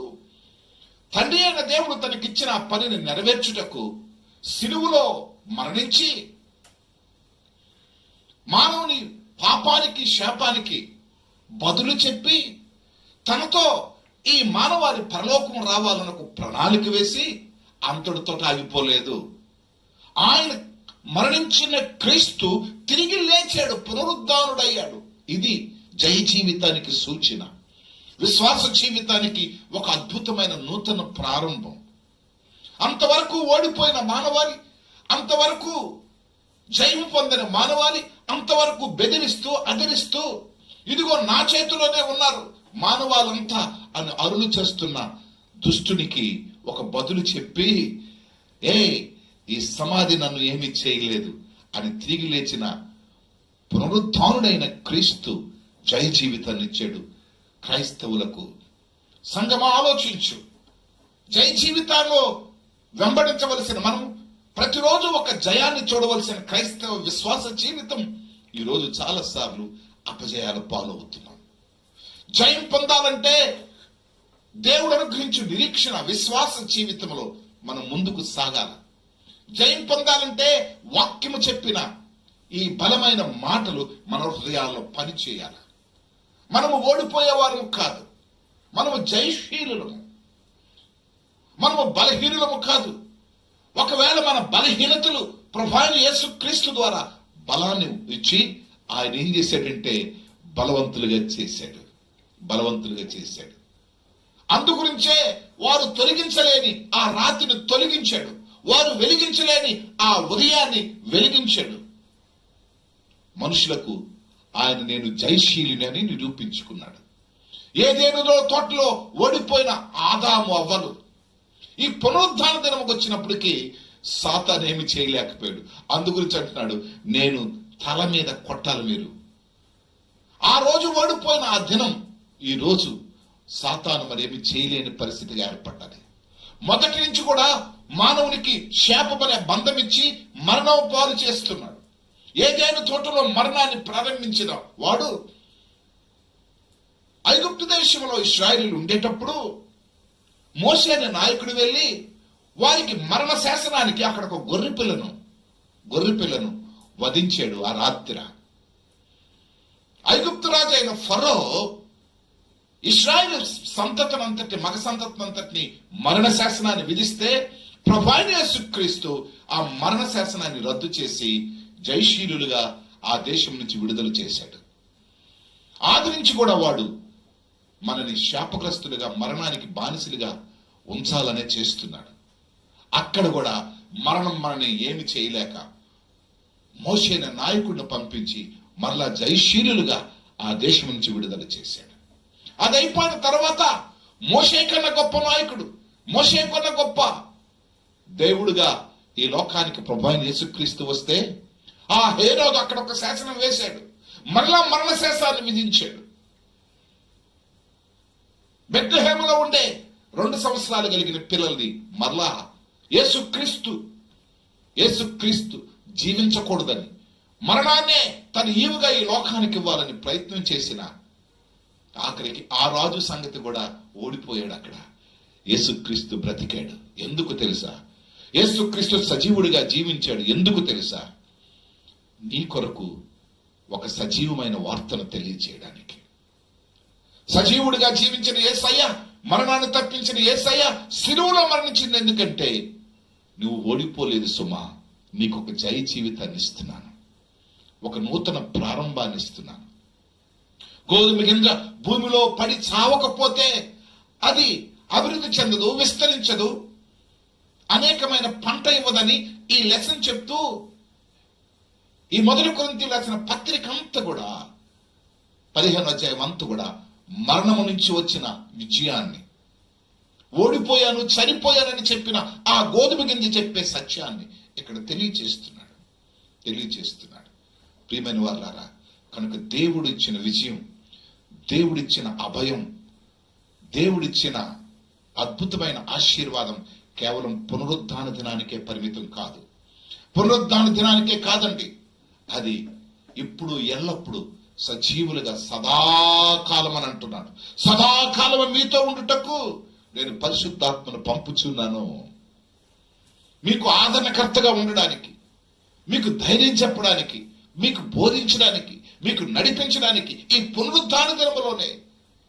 తండ్రి అయిన దేవుడు తనకిచ్చిన ఆ పనిని నెరవేర్చుటకు సిలువలో మరణించి మానవుని పాపానికి, శాపానికి బదులు చెప్పి తనతో ఈ మానవాళి పరలోకం రావాలని ఒక ప్రణాళిక వేసి అంతటితో ఆగిపోలేదు. ఆయన మరణించిన క్రీస్తు తిరిగి లేచాడు, పునరుద్ధానుడయ్యాడు. ఇది జయ జీవితానికి సూచన. విశ్వాస జీవితానికి ఒక అద్భుతమైన నూతన ప్రారంభం. అంతవరకు ఓడిపోయిన మానవాళి, అంతవరకు జయం పొందిన మానవాళి, అంతవరకు బెదిరిస్తూ అదిరిస్తూ ఇదిగో నా చేతిలోనే ఉన్నారు మానవాళ్ళంతా అని అరులు చేస్తున్న దుష్టునికి ఒక బదులు చెప్పి, ఈ సమాధి నన్ను ఏమీ చేయలేదు అని తిరిగి లేచిన పునరుద్ధానుడైన క్రీస్తు జయ జీవితాన్ని ఇచ్చాడు క్రైస్తవులకు. సంఘం ఆలోచించు. జయ జీవితాల్లో వెంబడించవలసిన మనం ప్రతిరోజు ఒక జయాన్ని చూడవలసిన క్రైస్తవ విశ్వాస జీవితం ఈరోజు చాలా సార్లు అపజయాల పాలవుతున్నాం. జయం పొందాలంటే దేవుడు అనుగ్రహించు నిరీక్షణ విశ్వాస జీవితంలో మనం ముందుకు సాగాలి. జయం పొందాలంటే వాక్యము చెప్పిన ఈ బలమైన మాటలు మన హృదయాల్లో పనిచేయాలి. మనము ఓడిపోయేవారము కాదు, మనము జయశీలులము, మనము బలహీనులము కాదు. ఒకవేళ మన బలహీనతలు ప్రభువైన యేసుక్రీస్తు ద్వారా బలాన్ని ఇచ్చి ఆయన ఏం చేశాడంటే బలవంతులుగా చేశాడు. అందుగురించే వారు తొలగించలేని ఆ రాత్రిని తొలగించాడు, వారు వెలిగించలేని ఆ ఉదయాన్ని వెలిగించాడు. మనుషులకు ఆయన నేను జయశీలిని అని నిరూపించుకున్నాడు. ఏదేనులో తోటలో ఓడిపోయిన ఆదాము అవ్వలు ఈ పునరుద్ధాన దినం వచ్చినప్పటికీ సాతాను ఏమి చేయలేకపోయాడు. అందుగురించి అంటున్నాడు, నేను తల మీద కొట్టాలి మీరు. ఆ రోజు ఓడిపోయిన ఆ దినం ఈ రోజు సాతాను మరేమి చేయలేని పరిస్థితిగా ఏర్పడ్డది. మొదటి నుంచి కూడా మానవునికి శాపమనే బంధం ఇచ్చి మరణం పాలు చేస్తున్నాడు. ఏదైనా తోటలో మరణాన్ని ప్రారంభించిన వాడు ఐగుప్తు దేశంలో ఇశ్రాయేలీయులు ఉండేటప్పుడు మోషే అనే నాయకుడు వెళ్ళి వారికి మరణ శాసనానికి అక్కడ ఒక గొర్రె పిల్లను వధించాడు ఆ రాత్రి. ఐగుప్తు రాజు అయిన ఫరో ఇశ్రాయేలు సంతతినంతటి మగ సంతతినంతటిని మరణ శాసనాన్ని విధిస్తే ప్రభువైన యేసుక్రీస్తు ఆ మరణ శాసనాన్ని రద్దు చేసి జయశీలులుగా ఆ దేశం నుంచి విడుదల చేశాడు. ఆది నుంచి కూడా వాడు మనని శాపగ్రస్తులుగా మరణానికి బానిసలుగా ఉంచాలనే చేస్తున్నాడు. అక్కడ కూడా మరణం మనని ఏమి చేయలేక మోషే అనే నాయకుడిని పంపించి మరలా జయశీలులుగా ఆ దేశం నుంచి విడుదల చేశాడు. అది అయిపోయిన తర్వాత మోషే కన్నా గొప్ప నాయకుడు, మోషే కన్నా గొప్ప దేవుడుగా ఈ లోకానికి ప్రభువైన యేసుక్రీస్తు వస్తే ఆ హేరోదు అక్కడ ఒక శాసనం వేశాడు, మరలా మరణ శాసనాన్ని విధించాడు. బెత్లెహేములో ఉండే 2 సంవత్సరాలు కలిగిన పిల్లల్ని మరలా యేసుక్రీస్తు జీవించకూడదని మరణాన్నే తన ఈవుగా ఈ లోకానికి ఇవ్వాలని ప్రయత్నం చేసిన ఆఖరికి ఆ రాజు సంగతి కూడా ఓడిపోయాడు. అక్కడ యేసుక్రీస్తు బ్రతికాడు. ఎందుకు తెలుసా? యేసుక్రీస్తు సజీవుడిగా జీవించాడు. ఎందుకు తెలుసా? నీ కొరకు ఒక సజీవమైన వార్తను తెలియజేయడానికి. సజీవుడిగా జీవించిన యేసయ్య, మరణాన్ని తప్పించిన యేసయ్య శిలువలో మరణించింది. ఎందుకంటే నువ్వు ఓడిపోలేదు సుమా, నీకు ఒక జయ జీవితాన్ని ఇస్తున్నాను, ఒక నూతన ప్రారంభాన్ని ఇస్తున్నాను. గోధుమ గింజ భూమిలో పడి చావకపోతే అది అభివృద్ధి చెందదు, విస్తరించదు, అనేకమైన పంట ఇవ్వదని ఈ లెసన్ చెప్తూ ఈ 1 కొరింథీయులకు రాసిన పత్రిక అంతా కూడా 15వ అధ్యాయం అంతా కూడా మరణము నుంచి వచ్చిన విజయాన్ని, ఓడిపోయాను చనిపోయానని చెప్పిన ఆ గోధుమ గింజ చెప్పే సత్యాన్ని ఇక్కడ తెలియచేస్తున్నాడు. ప్రియమైన వారులారా, కనుక దేవుడిచ్చిన విజయం, దేవుడిచ్చిన అభయం, దేవుడిచ్చిన అద్భుతమైన ఆశీర్వాదం కేవలం పునరుద్ధాన దినానికే పరిమితం కాదు. పునరుద్ధాన దినానికే కాదండి, అది ఇప్పుడు ఎల్లప్పుడు సజీవులుగా సదాకాలం అని అంటున్నాడు. సదాకాలం మీతో ఉండుటకు నేను పరిశుద్ధాత్మను పంపుచున్నాను. మీకు ఆదరణకర్తగా ఉండడానికి, మీకు ధైర్యం చెప్పడానికి, మీకు బోధించడానికి, మీకు నడిపించడానికి ఈ పునరుద్ధాన దినములోనే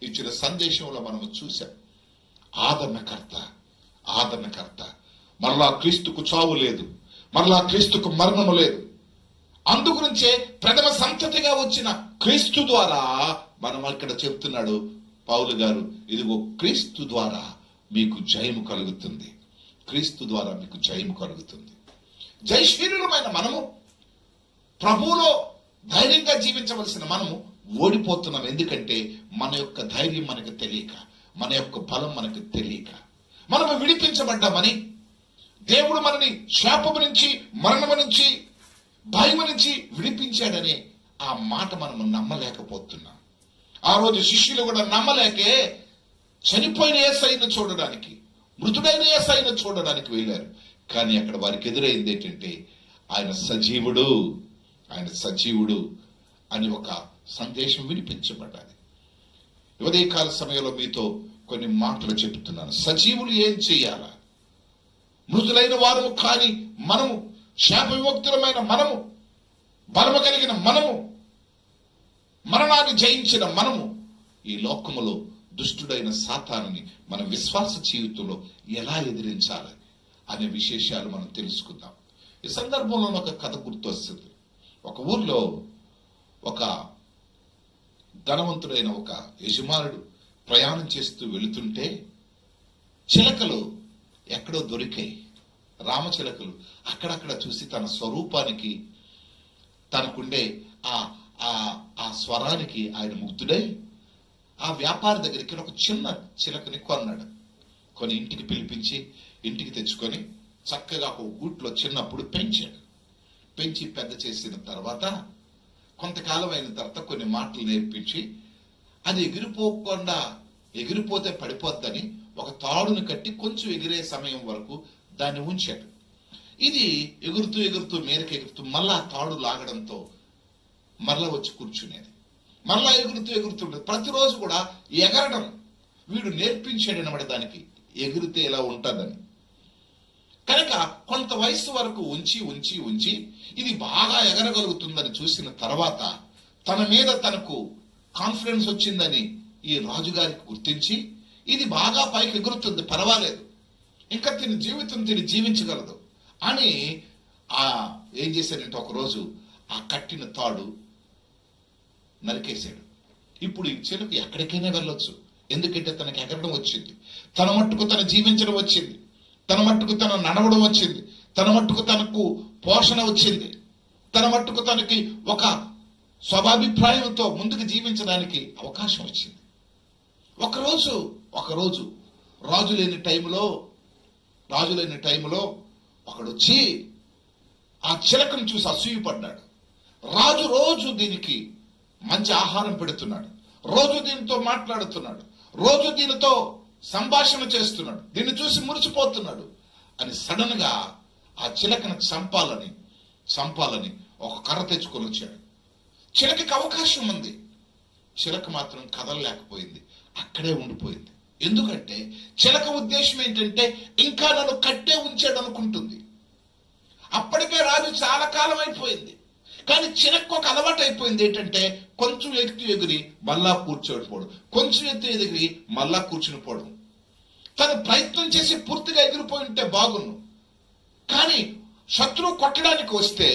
ఇచ్చిన సందేశంలో మనము చూసాం. ఆదరణకర్త మరలా క్రీస్తుకు చావు లేదు, మరలా క్రీస్తుకు మరణము లేదు. అందుగురించే ప్రథమ సంతతిగా వచ్చిన క్రీస్తు ద్వారా మనం ఇక్కడ చెప్తున్నాడు పౌలు గారు, ఇదిగో క్రీస్తు ద్వారా మీకు జయము కలుగుతుంది, క్రీస్తు ద్వారా మీకు జయము కలుగుతుంది. జయశీలులమైన మనము, ప్రభువులో ధైర్యంగా జీవించవలసిన మనము ఓడిపోతున్నాం. ఎందుకంటే మన యొక్క ధైర్యం మనకు తెలియక, మన యొక్క బలం మనకు తెలియక. మనము విడిపించబడ్డామని, దేవుడు మనని శాపము నుంచి, మరణము నుంచి, భయము నుంచి విడిపించాడనే ఆ మాట మనము నమ్మలేకపోతున్నాం. ఆ రోజు శిష్యులు కూడా నమ్మలేకే చనిపోయిన యేసయ్యను చూడడానికి, మృతుడైన యేసయ్యను చూడడానికి వెళ్ళారు. కానీ అక్కడ వారికి ఎదురైంది ఏంటంటే ఆయన సజీవుడు, ఆయన సజీవుడు అని ఒక సందేశం వినిపించబడ్డది. ఉదయకాల సమయంలో మీతో కొన్ని మాటలు చెప్తున్నాను. సజీవులు ఏం చేయాలా? మృతులైన వారు కానీ మనము, శాప విముక్తులమైన మనము, బలము కలిగిన మనము, మరణాన్ని జయించిన మనము ఈ లోకములో దుష్టుడైన సాతానుని మన విశ్వాస జీవితంలో ఎలా ఎదిరించాలి అనే విశేషాలు మనం తెలుసుకుందాం. ఈ సందర్భంలో ఒక కథ గుర్తొస్తుంది. ఒక ఊర్లో ఒక ధనవంతుడైన ఒక యజమానుడు ప్రయాణం చేస్తూ వెళుతుంటే చిలకలు ఎక్కడో దొరికాయి. రామచిలకలు అక్కడక్కడ చూసి తన స్వరూపానికి, తనకుండే ఆ స్వరానికి ఆయన ముగ్ధుడై ఆ వ్యాపారి దగ్గరికి ఒక చిన్న చిలకని కొన్నాడు. కొని ఇంటికి పిలిపించి, ఇంటికి తెచ్చుకొని చక్కగా ఒక గూట్లో చిన్నప్పుడు పెంచాడు. పెంచి పెద్ద చేసిన తర్వాత కొంతకాలం అయిన తర్వాత కొన్ని మాటలు నేర్పించి, అది ఎగిరిపోకుండా, ఎగిరిపోతే పడిపోద్దని ఒక తాడును కట్టి కొంచెం ఎగిరే సమయం వరకు దాన్ని ఉంచాడు. ఇది ఎగురుతూ ఎగురుతూ మేరకు ఎగురుతూ మళ్ళా తాడు లాగడంతో మరలా వచ్చి కూర్చునేది. మరలా ఎగురుతూ ఎగురుతుండేది. ప్రతిరోజు కూడా ఎగరడం వీడు నేర్పించాడనమాట, దానికి ఎగిరితే ఎలా ఉంటుందని. కనుక కొంత వయసు వరకు ఉంచి ఉంచి ఉంచి ఇది బాగా ఎగరగలుగుతుందని చూసిన తర్వాత తన మీద తనకు కాన్ఫిడెన్స్ వచ్చిందని ఈ రాజుగారికి గుర్తించి, ఇది బాగా పైకి ఎగురుతుంది, పర్వాలేదు, ఇంకా తిని జీవితం తిని జీవించగలదు అని ఏం చేశాడంటే ఒకరోజు ఆ కట్టిన తాడు నరికేశాడు. ఇప్పుడు ఈ చిలుక ఎక్కడికైనా వెళ్ళొచ్చు, ఎందుకంటే తనకి ఎగరడం వచ్చింది, తన మట్టుకు తను జీవించడం వచ్చింది, తన మట్టుకు తను నడవడం వచ్చింది, తన మట్టుకు తనకు పోషణ వచ్చింది, తన మట్టుకు తనకి ఒక స్వాభిప్రాయంతో ముందుకు జీవించడానికి అవకాశం వచ్చింది. ఒకరోజు రాజు లేని టైంలో ఒకడొచ్చి ఆ చిలకను చూసి అసూయపడ్డాడు. రాజు రోజు దీనికి మంచి ఆహారం పెడుతున్నాడు, రోజు దీనితో మాట్లాడుతున్నాడు, రోజు దీనితో సంభాషణ చేస్తున్నాడు, దీన్ని చూసి మురిసిపోతున్నాడు అని సడన్ గా ఆ చిలకను చంపాలని ఒక కర్ర తెచ్చుకొని వచ్చాడు. చిలకకి అవకాశం ఉంది, చిలక మాత్రం కదలలేకపోయింది, అక్కడే ఉండిపోయింది. ఎందుకంటే చిలక ఉద్దేశం ఏంటంటే ఇంకా నన్ను కట్టే ఉంచాడు అనుకుంటుంది. అప్పటికే రాజు చాలా కాలం అయిపోయింది, కానీ చిలక ఒక అలవాటు అయిపోయింది. ఏంటంటే కొంచెం ఎత్తు ఎగిరి మళ్ళా కూర్చోడిపోవడం, కొంచెం ఎత్తు ఎగిరి మళ్ళా కూర్చుని పోవడం. తను ప్రయత్నం చేసి పూర్తిగా ఎగిరిపోయి ఉంటే బాగున్ను, కానీ శత్రువు కొట్టడానికి వస్తే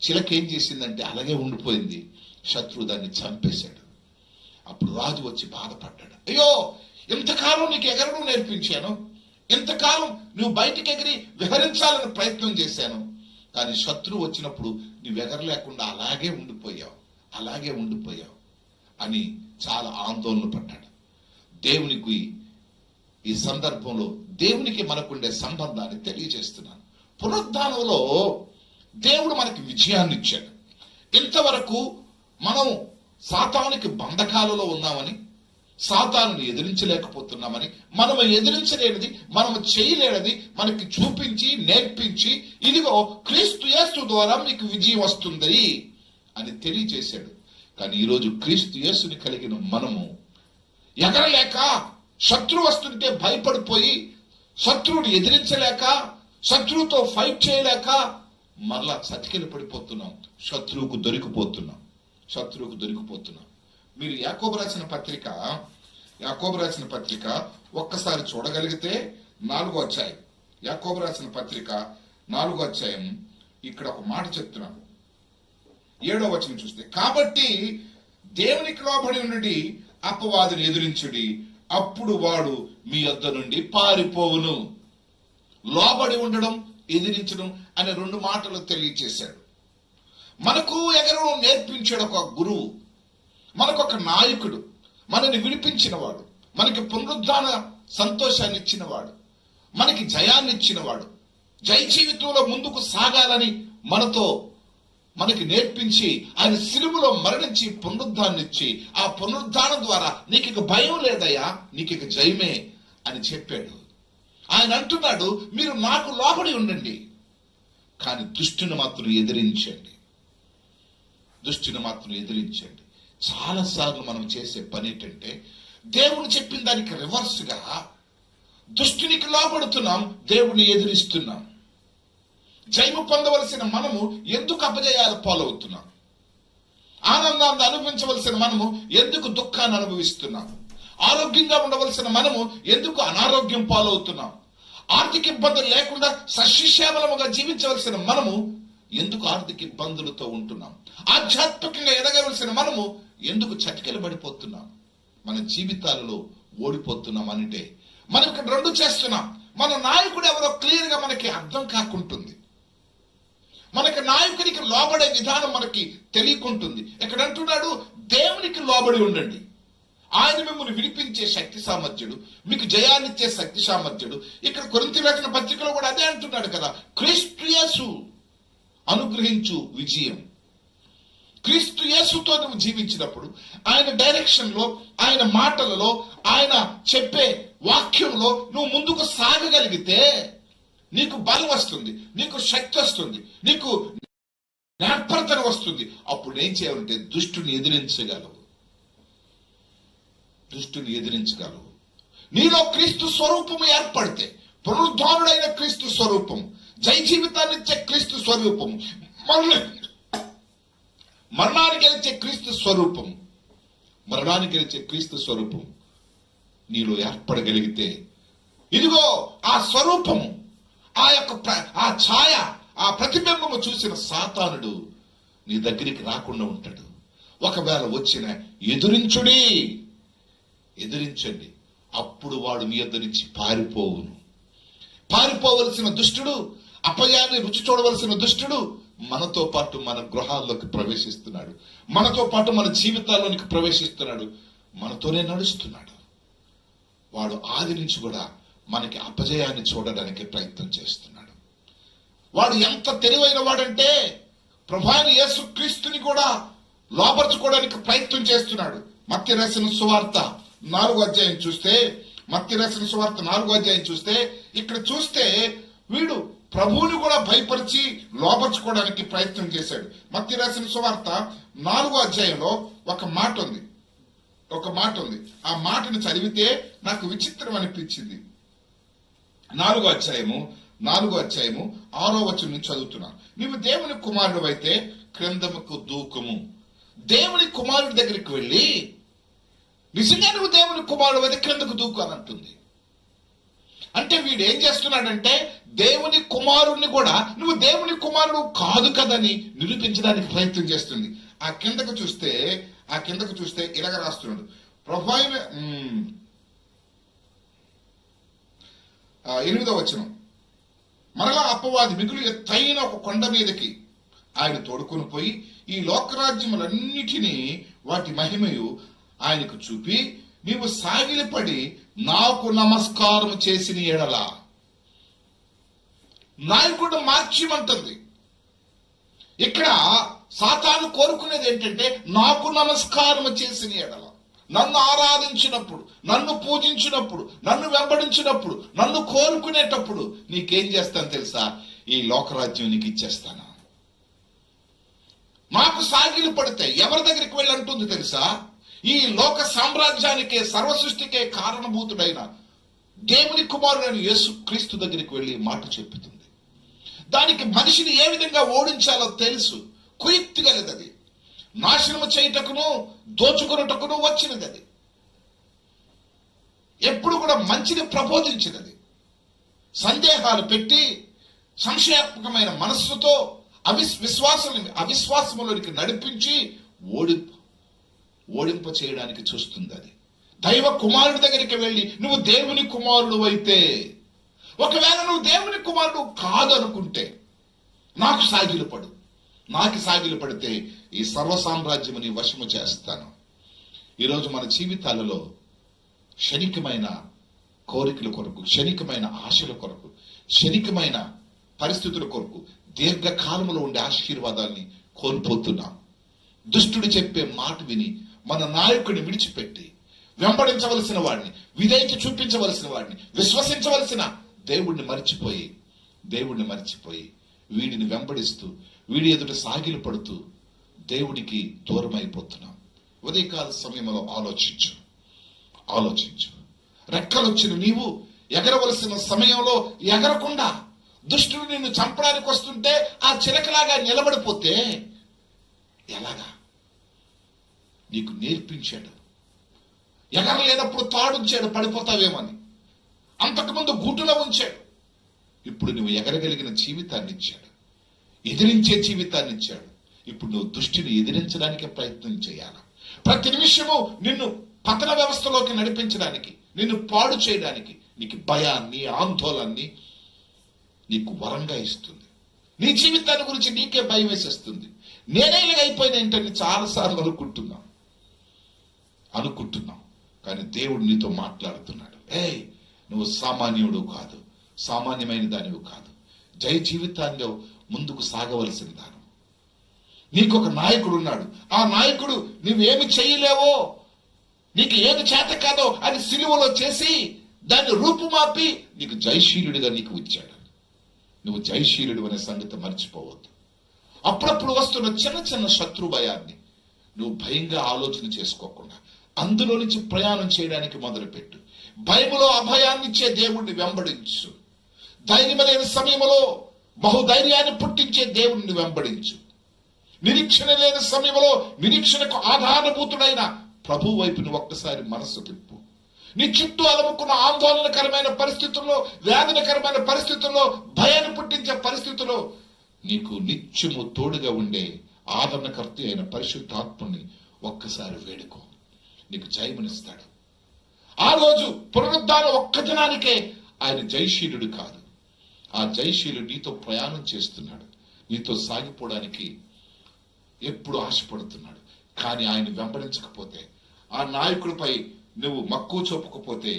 చిలక ఏం చేసిందంటే అలాగే ఉండిపోయింది. శత్రువు దాన్ని చంపేశాడు. అప్పుడు రాజు వచ్చి బాధపడ్డాడు. అయ్యో, ఇంతకాలం నీకు ఎగరడం నేర్పించాను, ఇంతకాలం నువ్వు బయటికి ఎగిరి విహరించాలని ప్రయత్నం చేశాను, కానీ శత్రువు వచ్చినప్పుడు నువ్వు ఎగరలేకుండా అలాగే ఉండిపోయావు అని చాలా ఆందోళన పడ్డాడు. దేవునికి ఈ సందర్భంలో దేవునికి మనకుండే సంబంధాన్ని తెలియజేస్తున్నాను. పునరుద్ధానంలో దేవుడు మనకి విజయాన్ని ఇచ్చాడు. ఇంతవరకు మనం సాతానుకి బంధకాలలో ఉన్నామని, సాతానుని ఎదిరించలేకపోతున్నామని, మనము ఎదిరించలేనిది, మనము చేయలేనిది మనకి చూపించి నేర్పించి, ఇదిగో క్రీస్తు యేసు ద్వారా మీకు విజయం వస్తుంది అని తెలియజేశాడు. కానీ ఈరోజు క్రీస్తు యేసుని కలిగిన మనము ఎగరలేక, శత్రువు వస్తుంటే భయపడిపోయి, శత్రువుని ఎదిరించలేక, శత్రువుతో ఫైట్ చేయలేక మరలా చతికిల పడిపోతున్నాం, శత్రువుకు దొరికిపోతున్నాం. మీరు యాకోబు రాసిన పత్రిక ఒక్కసారి చూడగలిగితే 4వ అధ్యాయం యాకోబు రాసిన పత్రిక 4వ అధ్యాయం ఇక్కడ ఒక మాట చెప్తున్నాను. 7వ వచనం చూస్తే, కాబట్టి దేవునికి లోబడి ఉండి అపవాదిని ఎదిరించుడి, అప్పుడు వాడు మీ యొద్ద నుండి పారిపోవును. లోబడి ఉండడం, ఎదిరించడం అనే 2 మాటలు తెలియచేశాడు. మనకు ఎగరడం నేర్పించాడు ఒక గురువు, మనకొక నాయకుడు, మనని విడిపించినవాడు, మనకి పునరుద్ధాన సంతోషాన్ని ఇచ్చినవాడు, మనకి జయాన్ని ఇచ్చినవాడు, జై జీవితంలో ముందుకు సాగాలని మనకి నేర్పించి ఆయన సిలువలో మరణించి పునరుద్ధాన్ని ఇచ్చి, ఆ పునరుద్ధానం ద్వారా నీకు ఇక భయం లేదయ్యా, నీకు ఇక జయమే అని చెప్పాడు. ఆయన అంటున్నాడు, మీరు నాకు లోబడి ఉండండి, కానీ దుష్టుని మాత్రం ఎదిరించండి, దుష్టుని మాత్రం ఎదిరించండి. చాలాసార్లు మనం చేసే పని ఏంటంటే, దేవుడు చెప్పిన దానికి రివర్స్గా దుష్టునికి లోబడుతున్నాం, దేవుణ్ణి ఎదిరిస్తున్నాం. జయము పొందవలసిన మనము ఎందుకు అపజయాలు పాలవుతున్నాం? ఆనందాన్ని అనుభవించవలసిన మనము ఎందుకు దుఃఖాన్ని అనుభవిస్తున్నాం? ఆరోగ్యంగా ఉండవలసిన మనము ఎందుకు అనారోగ్యం పాలవుతున్నాం? ఆర్థిక ఇబ్బందులు లేకుండా సస్యశ్యామలముగా జీవించవలసిన మనము ఎందుకు ఆర్థిక ఇబ్బందులతో ఉంటున్నాం? ఆధ్యాత్మికంగా ఎదగవలసిన మనము ఎందుకు చటికెలు పడిపోతున్నాం? మన జీవితాలలో ఓడిపోతున్నాం అంటే మనం ఇక్కడ 2 చేస్తున్నాం. మన నాయకుడు ఎవరో క్లియర్ గా మనకి అర్థం కాకుంటుంది, మనకి నాయకునికి లోబడే విధానం మనకి తెలియకుంటుంది. ఇక్కడ అంటున్నాడు, దేవునికి లోబడి ఉండండి, ఆయన మిమ్మల్ని విడిపించే శక్తి సామర్థ్యుడు, మీకు జయాన్నిచ్చే శక్తి సామర్థ్యుడు. ఇక్కడ కొరింథీ రాసిన పత్రికలో కూడా అదే అంటున్నాడు కదా, క్రీస్తు యేసు అనుగ్రహించు విజయం. క్రీస్తు యేసుతో నువ్వు జీవించినప్పుడు, ఆయన డైరెక్షన్ లో, ఆయన మాటలలో, ఆయన చెప్పే వాక్యంలో నువ్వు ముందుకు సాగగలిగితే నీకు బలం వస్తుంది, నీకు శక్తి వస్తుంది, నీకు నేర్పరతన వస్తుంది. అప్పుడు ఏం చేయాలంటే దుష్టుని ఎదిరించగలవు, దుష్టుని ఎదిరించగలవు. నీలో క్రీస్తు స్వరూపము ఏర్పడితే, పునరుద్ధానుడైన క్రీస్తు స్వరూపం, జై జీవితాన్ని ఇచ్చే క్రీస్తు స్వరూపం, మరణానికి గెలిచే క్రీస్తు స్వరూపం, మరణానికి గెలిచే క్రీస్తు స్వరూపం నీలో ఏర్పడగలిగితే, ఇదిగో ఆ స్వరూపము, ఆ ఛాయ, ఆ ప్రతిబింబము చూసిన సాతానుడు నీ దగ్గరికి రాకుండా ఉంటాడు. ఒకవేళ వచ్చిన ఎదిరించండి, అప్పుడు వాడు మీ యొద్ద నుంచి పారిపోవును. పారిపోవలసిన దుష్టుడు, అపయాన్ని రుచి చూడవలసిన దుష్టుడు మనతో పాటు మన గృహాల్లోకి ప్రవేశిస్తున్నాడు, మనతో పాటు మన జీవితాల్లోనికి ప్రవేశిస్తున్నాడు, మనతోనే నడుస్తున్నాడు. వాడు ఆది నుంచి కూడా మనకి అపజయాన్ని చూడడానికి ప్రయత్నం చేస్తున్నాడు. వాడు ఎంత తెలివైన వాడంటే ప్రభువైన యేసుక్రీస్తుని కూడా లోపరుచుకోవడానికి ప్రయత్నం చేస్తున్నాడు. మత్తయి రాసిన సువార్త 4వ అధ్యాయం చూస్తే, మత్తయి రాసిన సువార్త 4వ అధ్యాయం చూస్తే, ఇక్కడ చూస్తే వీడు ప్రభువుని కూడా భయపరిచి లోపరుచుకోవడానికి ప్రయత్నం చేశాడు. మత్తయి రాసిన సువార్త 4వ అధ్యాయంలో ఒక మాట ఉంది. ఆ మాటను చదివితే నాకు విచిత్రం అనిపించింది. 4వ అధ్యాయము 6వ వచనం నుంచి చదువుతున్నాను. నీవు దేవుని కుమారుడు అయితే క్రిందముకు దూకుము. దేవుని కుమారుడి దగ్గరికి వెళ్ళి, నిజంగా నువ్వు దేవుని కుమారుడు అయితే క్రిందకు దూకు అని అంటుంది. అంటే వీడు ఏం చేస్తున్నాడంటే, దేవుని కుమారుడిని కూడా నువ్వు దేవుని కుమారుడు కాదు కదని నిరూపించడానికి ప్రయత్నం చేస్తుంది. ఆ కిందకు చూస్తే ఇలాగ రాస్తున్నాడు. ప్రభువైన 8వ వచనం, మరలా అపవాది మిగులు ఎత్తైన ఒక కొండ మీదకి ఆయన తోడుకొని పోయి ఈ లోకరాజ్యములన్నిటినీ వాటి మహిమయు ఆయనకు చూపి, నీవు సాగిలపడి నాకు నమస్కారం చేసిన ఎడల, నాయకుడు మార్చిమంటుంది. ఇక్కడ సాతాను కోరుకునేది ఏంటంటే, నాకు నమస్కారం చేసిన ఎడల, నన్ను ఆరాధించినప్పుడు, నన్ను పూజించినప్పుడు, నన్ను వెంబడించినప్పుడు, నన్ను కోరుకునేటప్పుడు నీకేం చేస్తాను తెలుసా? ఈ లోకరాజ్యం నీకు ఇచ్చేస్తాను. నాకు సాగిలు పడితే ఎవరి దగ్గరికి వెళ్ళి అంటుంది తెలుసా? ఈ లోక సామ్రాజ్యానికే, సర్వ సృష్టికే కారణభూతుడైన దేవుని కుమారుడైన యేసుక్రీస్తు దగ్గరికి వెళ్ళి మాట చెప్పుతుంది. దానికి మనిషిని ఏ విధంగా ఓడించాలో తెలుసు, కుయుక్తి కలిగది, నాశనము చేయుటకును దోచుకున్నటకును వచ్చినది. అది ఎప్పుడు కూడా మంచిని ప్రబోధించినది. సందేహాలు పెట్టి సంశయాత్మకమైన మనస్సుతో అవిశ్వాసములోనికి నడిపించి ఓడింప చేయడానికి చూస్తుంది అది. దైవ కుమారుడి దగ్గరికి వెళ్ళి నువ్వు దేవుని కుమారుడు అయితే, ఒకవేళ నువ్వు దేవుని కుమారుడు కాదు అనుకుంటే నాకు సాగిలు పడితే ఈ సర్వ సామ్రాజ్యము నీ వశము చేస్తాను. ఈరోజు మన జీవితాలలో క్షణికమైన కోరికల కొరకు, క్షణికమైన ఆశల కొరకు, క్షణికమైన పరిస్థితుల కొరకు దీర్ఘకాలములో ఉండే ఆశీర్వాదాన్ని కోల్పోతున్నాం. దుష్టుడు చెప్పే మాట విని మన నాయకుడిని విడిచిపెట్టి వెంబడించవలసిన వాడిని, విధేయత చూపించవలసిన వాడిని, విశ్వసించవలసిన దేవుణ్ణి మర్చిపోయి వీడిని వెంబడిస్తూ వీడి ఎదుట సాగిలు పడుతూ దేవుడికి దూరం అయిపోతున్నాం. ఉదయకాల సమయంలో ఆలోచించు. రెక్కలొచ్చిన నీవు ఎగరవలసిన సమయంలో ఎగరకుండా దుష్టుడు నిన్ను చంపడానికి వస్తుంటే ఆ చిలకలాగా నిలబడిపోతే ఎలాగా? నీకు నేర్పించాడు. ఎగరలేనప్పుడు తాడుంచాడు, పడిపోతావేమని. అంతకుముందు గూటులో ఉంచాడు. ఇప్పుడు నువ్వు ఎగరగలిగిన జీవితాన్ని ఇచ్చాడు, ఎదిరించే జీవితాన్ని ఇచ్చాడు. ఇప్పుడు నువ్వు దుష్టిని ఎదిరించడానికి ప్రయత్నం చేయాలి. ప్రతి నిమిషము నిన్ను పతన వ్యవస్థలోకి నడిపించడానికి, నిన్ను పాడు చేయడానికి నీకు భయాన్ని, ఆందోళనని నీకు వరంగా ఇస్తుంది. నీ జీవితాన్ని గురించి నీకే భయం వేసేస్తుంది. నేనే ఇలాగ అయిపోయిన ఏంటని చాలాసార్లు అనుకుంటున్నాం. కానీ దేవుడు నీతో మాట్లాడుతున్నాడు. నువ్వు సామాన్యుడు కాదు, సామాన్యమైన దానివి కాదు. జయ జీవితాల్లో ముందుకు సాగవలసిన దానం. నీకు ఒక నాయకుడు ఉన్నాడు. ఆ నాయకుడు నువ్వేమి చేయలేవో, నీకు ఏది చేత కాదో అది సిలువలో చేసి దాన్ని రూపుమాపి నీకు జయశీలుడిగా నీకు ఇచ్చాడు. నువ్వు జయశీలుడు అనే సంగతి మర్చిపోవద్దు. అప్పుడప్పుడు వస్తున్న చిన్న చిన్న శత్రు భయాన్ని నువ్వు భయంగా ఆలోచన చేసుకోకుండా అందులో నుంచి ప్రయాణం చేయడానికి మొదలుపెట్టు. బైబిల్లో అభయాన్ని ఇచ్చే దేవుణ్ణి వెంబడించు. ధైర్యమైన సమయంలో బహుధైర్యాన్ని పుట్టించే దేవుణ్ణి వెంబడించు. నిరీక్షణ లేని సమయంలో నిరీక్షణకు ఆధారభూతుడైన ప్రభు వైపుని ఒక్కసారి మనస్సు తిప్పు. నీ చుట్టూ అలముకున్న ఆందోళనకరమైన పరిస్థితుల్లో, వేదనకరమైన పరిస్థితుల్లో, భయాన్ని పుట్టించే పరిస్థితుల్లో నీకు నిత్యము తోడుగా ఉండే ఆదరణకర్త అయిన పరిశుద్ధాత్మని ఒక్కసారి వేడుకో. నీకు జయమునిస్తాడు. ఆ రోజు పునరుద్ధానం ఒక్క దినానికే ఆయన జయశీలుడు కాదు. ఆ జయశీలుడు నీతో ప్రయాణం చేస్తున్నాడు, నీతో సాగిపోవడానికి ఎప్పుడు ఆశపడుతున్నాడు. కానీ ఆయన వెంబడించకపోతే, ఆ నాయకుడిపై నువ్వు మక్కువ చూపకపోతే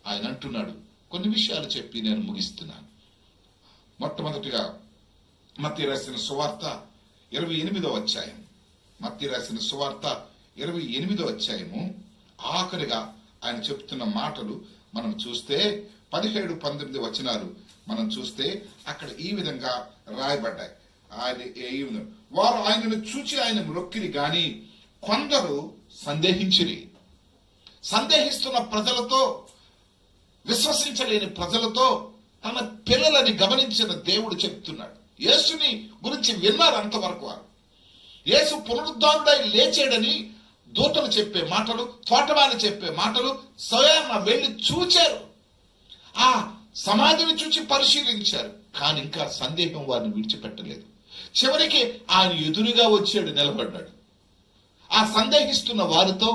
ఆయన అంటున్నాడు. కొన్ని విషయాలు చెప్పి నేను ముగిస్తున్నాను. మొట్టమొదటిగా మత్తయి రాసిన సువార్త 28వ అధ్యాయం. మత్తయి రాసిన సువార్త 28వ అధ్యాయము ఆఖరిగా ఆయన చెప్తున్న మాటలు మనం చూస్తే 17-19 వచనాలు మనం చూస్తే అక్కడ ఈ విధంగా రాయబడ్డాయి. వారు ఆయనను చూచి ఆయన మ్రొక్కిరి గాని కొందరు సందేహించిరి. సందేహిస్తున్న ప్రజలతో, విశ్వసించలేని ప్రజలతో తన పిల్లలని గమనించిన దేవుడు చెప్తున్నాడు. యేసుని గురించి విన్నారు అంతవరకు వారు. యేసు పునరుద్ధానుడై లేచాడని దూతలు చెప్పే మాటలు, తోటవాళ్ళు చెప్పే మాటలు స్వయాన వెళ్ళి చూచారు. ఆ సమాధిని చూచి పరిశీలించారు. కానీ ఇంకా సందేహం వారిని విడిచిపెట్టలేదు. చివరికి ఆయన ఎదురుగా వచ్చాడు, నిలబడ్డాడు. ఆ సందేహిస్తున్న వారితో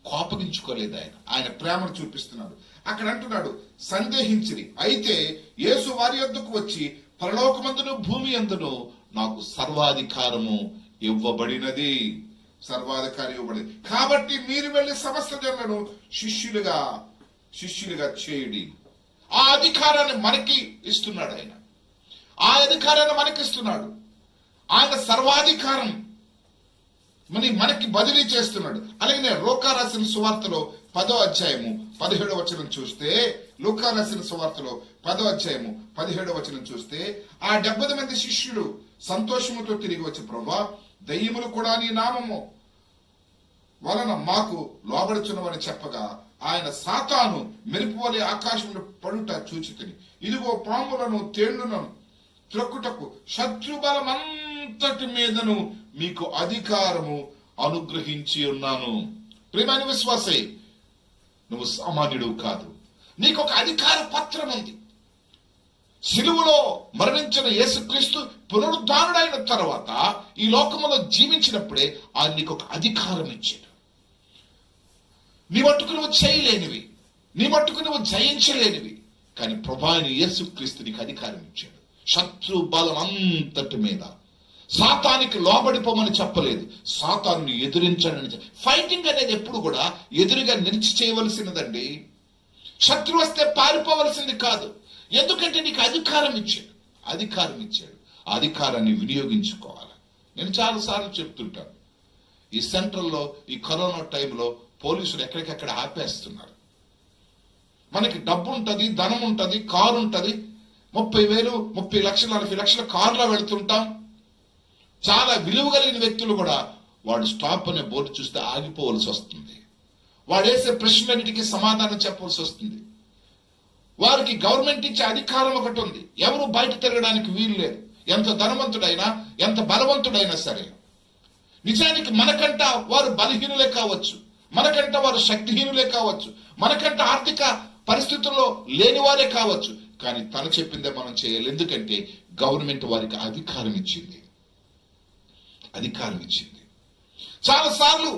కోపగించుకోలేదు. ఆయన ప్రేమను చూపిస్తున్నాడు. అక్కడ అంటున్నాడు సందేహించిరి. అయితే యేసు వారి యొద్దకు వచ్చి పరలోకమందును భూమి యందును నాకు సర్వాధికారము ఇవ్వబడినది. సర్వాధికారం ఇవ్వబడింది. కాబట్టి మీరు వెళ్ళి సమస్త జనులను శిష్యులుగా చేయుడి. ఆ అధికారాన్ని మనకి ఇస్తున్నాడు ఆయన. ఆ అధికారాన్ని మనకి ఇస్తున్నాడు. ఆయన సర్వాధికారం మనకి బదిలీ చేస్తున్నాడు. అలాగే లూకా రాసిన సువార్తలో 10వ అధ్యాయము 17వ వచనం చూస్తే, లూకా రాసిన సువార్తలో 10వ అధ్యాయము 17వ వచనం చూస్తే, ఆ 70 మంది శిష్యులు సంతోషముతో తిరిగి వచ్చి, ప్రభువా, దయ్యములు కూడా నీ నామము వలన మాకు లోబడుచున్నవని చెప్పగా, ఆయన సాతాను మెరుపు వలె ఆకాశంలో పడుట చూచితిని. ఇదిగో పాములను తేళ్లను త్రొక్కుటకు శత్రుబలమంతటి మీదను మీకు అధికారము అనుగ్రహించి ఉన్నాను. ప్రియమైన విశ్వాసే, నువ్వు సామాన్యుడు కాదు. నీకు ఒక అధికార పత్రం ఉంది. సిలువలో మరణించిన యేసుక్రీస్తు పునరుద్ధానుడైన తర్వాత ఈ లోకములో జీవించినప్పుడే ఆయన నీకు ఒక అధికారం ఇచ్చాడు. నీ మట్టుకు నువ్వు చేయలేనివి, నీ మట్టుకు నువ్వు జయించలేనివి, కానీ ప్రభు అయిన యేసుక్రీస్తు నీకు అధికారం ఇచ్చాడు. శత్రు బలం అంతటి మీద సాతానికి లోబడిపోమని చెప్పలేదు, సాతాను ఎదిరించండి. ఫైటింగ్ అనేది ఎప్పుడు కూడా ఎదురుగా నిలిచి చేయవలసినదండి. శత్రు వస్తే పారిపోవలసింది కాదు. ఎందుకంటే నీకు అధికారం ఇచ్చాడు. ఆ అధికారాన్ని వినియోగించుకోవాలి. నేను చాలాసార్లు చెప్తుంటాను, ఈ సెంట్రల్లో ఈ కరోనా టైంలో పోలీసులు ఎక్కడికక్కడ ఆపేస్తున్నారు. మనకి డబ్బు ఉంటుంది, ధనం ఉంటుంది, కారు ఉంటుంది, 30,000, 30 లక్షలు, 40 లక్షల కారులో వెళుతుంటాం. చాలా విలువ కలిగిన వ్యక్తులు కూడా వాడు స్టాప్ అనే బోర్డు చూస్తే ఆగిపోవలసి వస్తుంది. వాడు వేసే ప్రశ్నలన్నిటికీ సమాధానం చెప్పవలసి వస్తుంది. వారికి గవర్నమెంట్ ఇచ్చే అధికారం ఒకటి ఉంది, ఎవరు బయట తిరగడానికి వీలు లేదు. ఎంత ధనవంతుడైనా, ఎంత బలవంతుడైనా సరే. నిజానికి మనకంట వారు బలహీనులే కావచ్చు, మనకంట వారు శక్తిహీనులే కావచ్చు, మనకంట ఆర్థిక పరిస్థితుల్లో లేనివారే కావచ్చు, కానీ తను చెప్పిందే మనం చేయాలి. ఎందుకంటే గవర్నమెంట్ వారికి అధికారం ఇచ్చింది. చాలాసార్లు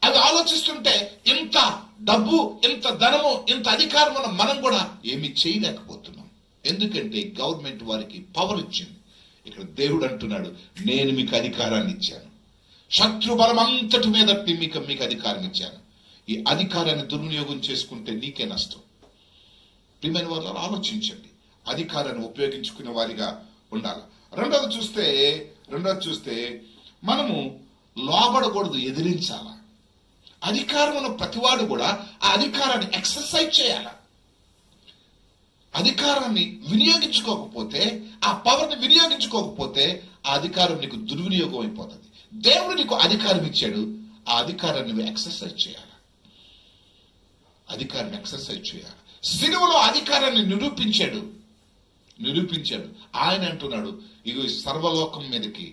అది ఆలోచిస్తుంటే ఇంత డబ్బు, ఇంత ధనము, ఇంత అధికారం మనం కూడా ఏమి చేయలేకపోతున్నాం. ఎందుకంటే గవర్నమెంట్ వారికి పవర్ ఇచ్చింది. ఇక్కడ దేవుడు అంటున్నాడు, నేను మీకు అధికారాన్ని ఇచ్చాను, శత్రు బలం అంతటి మీద మీకు అధికారం ఇచ్చాను. ఈ అధికారాన్ని దుర్వినియోగం చేసుకుంటే నీకే నష్టం. ప్రియమైన వాళ్ళు ఆలోచించండి, అధికారాన్ని ఉపయోగించుకునే వారిగా ఉండాలి. రెండోది చూస్తే మనము లోబడకూడదు, ఎదిరించాల. అధికారం ఉన్న ప్రతివాడు కూడా ఆ అధికారాన్ని ఎక్సర్సైజ్ చేయాల. అధికారాన్ని వినియోగించుకోకపోతే, ఆ పవర్ని వినియోగించుకోకపోతే ఆ అధికారం నీకు దుర్వినియోగం అయిపోతుంది. దేవుడు నీకు అధికారం ఇచ్చాడు, ఆ అధికారాన్ని నువ్వు ఎక్సర్సైజ్ చేయాలి. సిలువలో అధికారాన్ని నిరూపించాడు. ఆయన అంటున్నాడు, ఇగో సర్వలోకం మీదకి,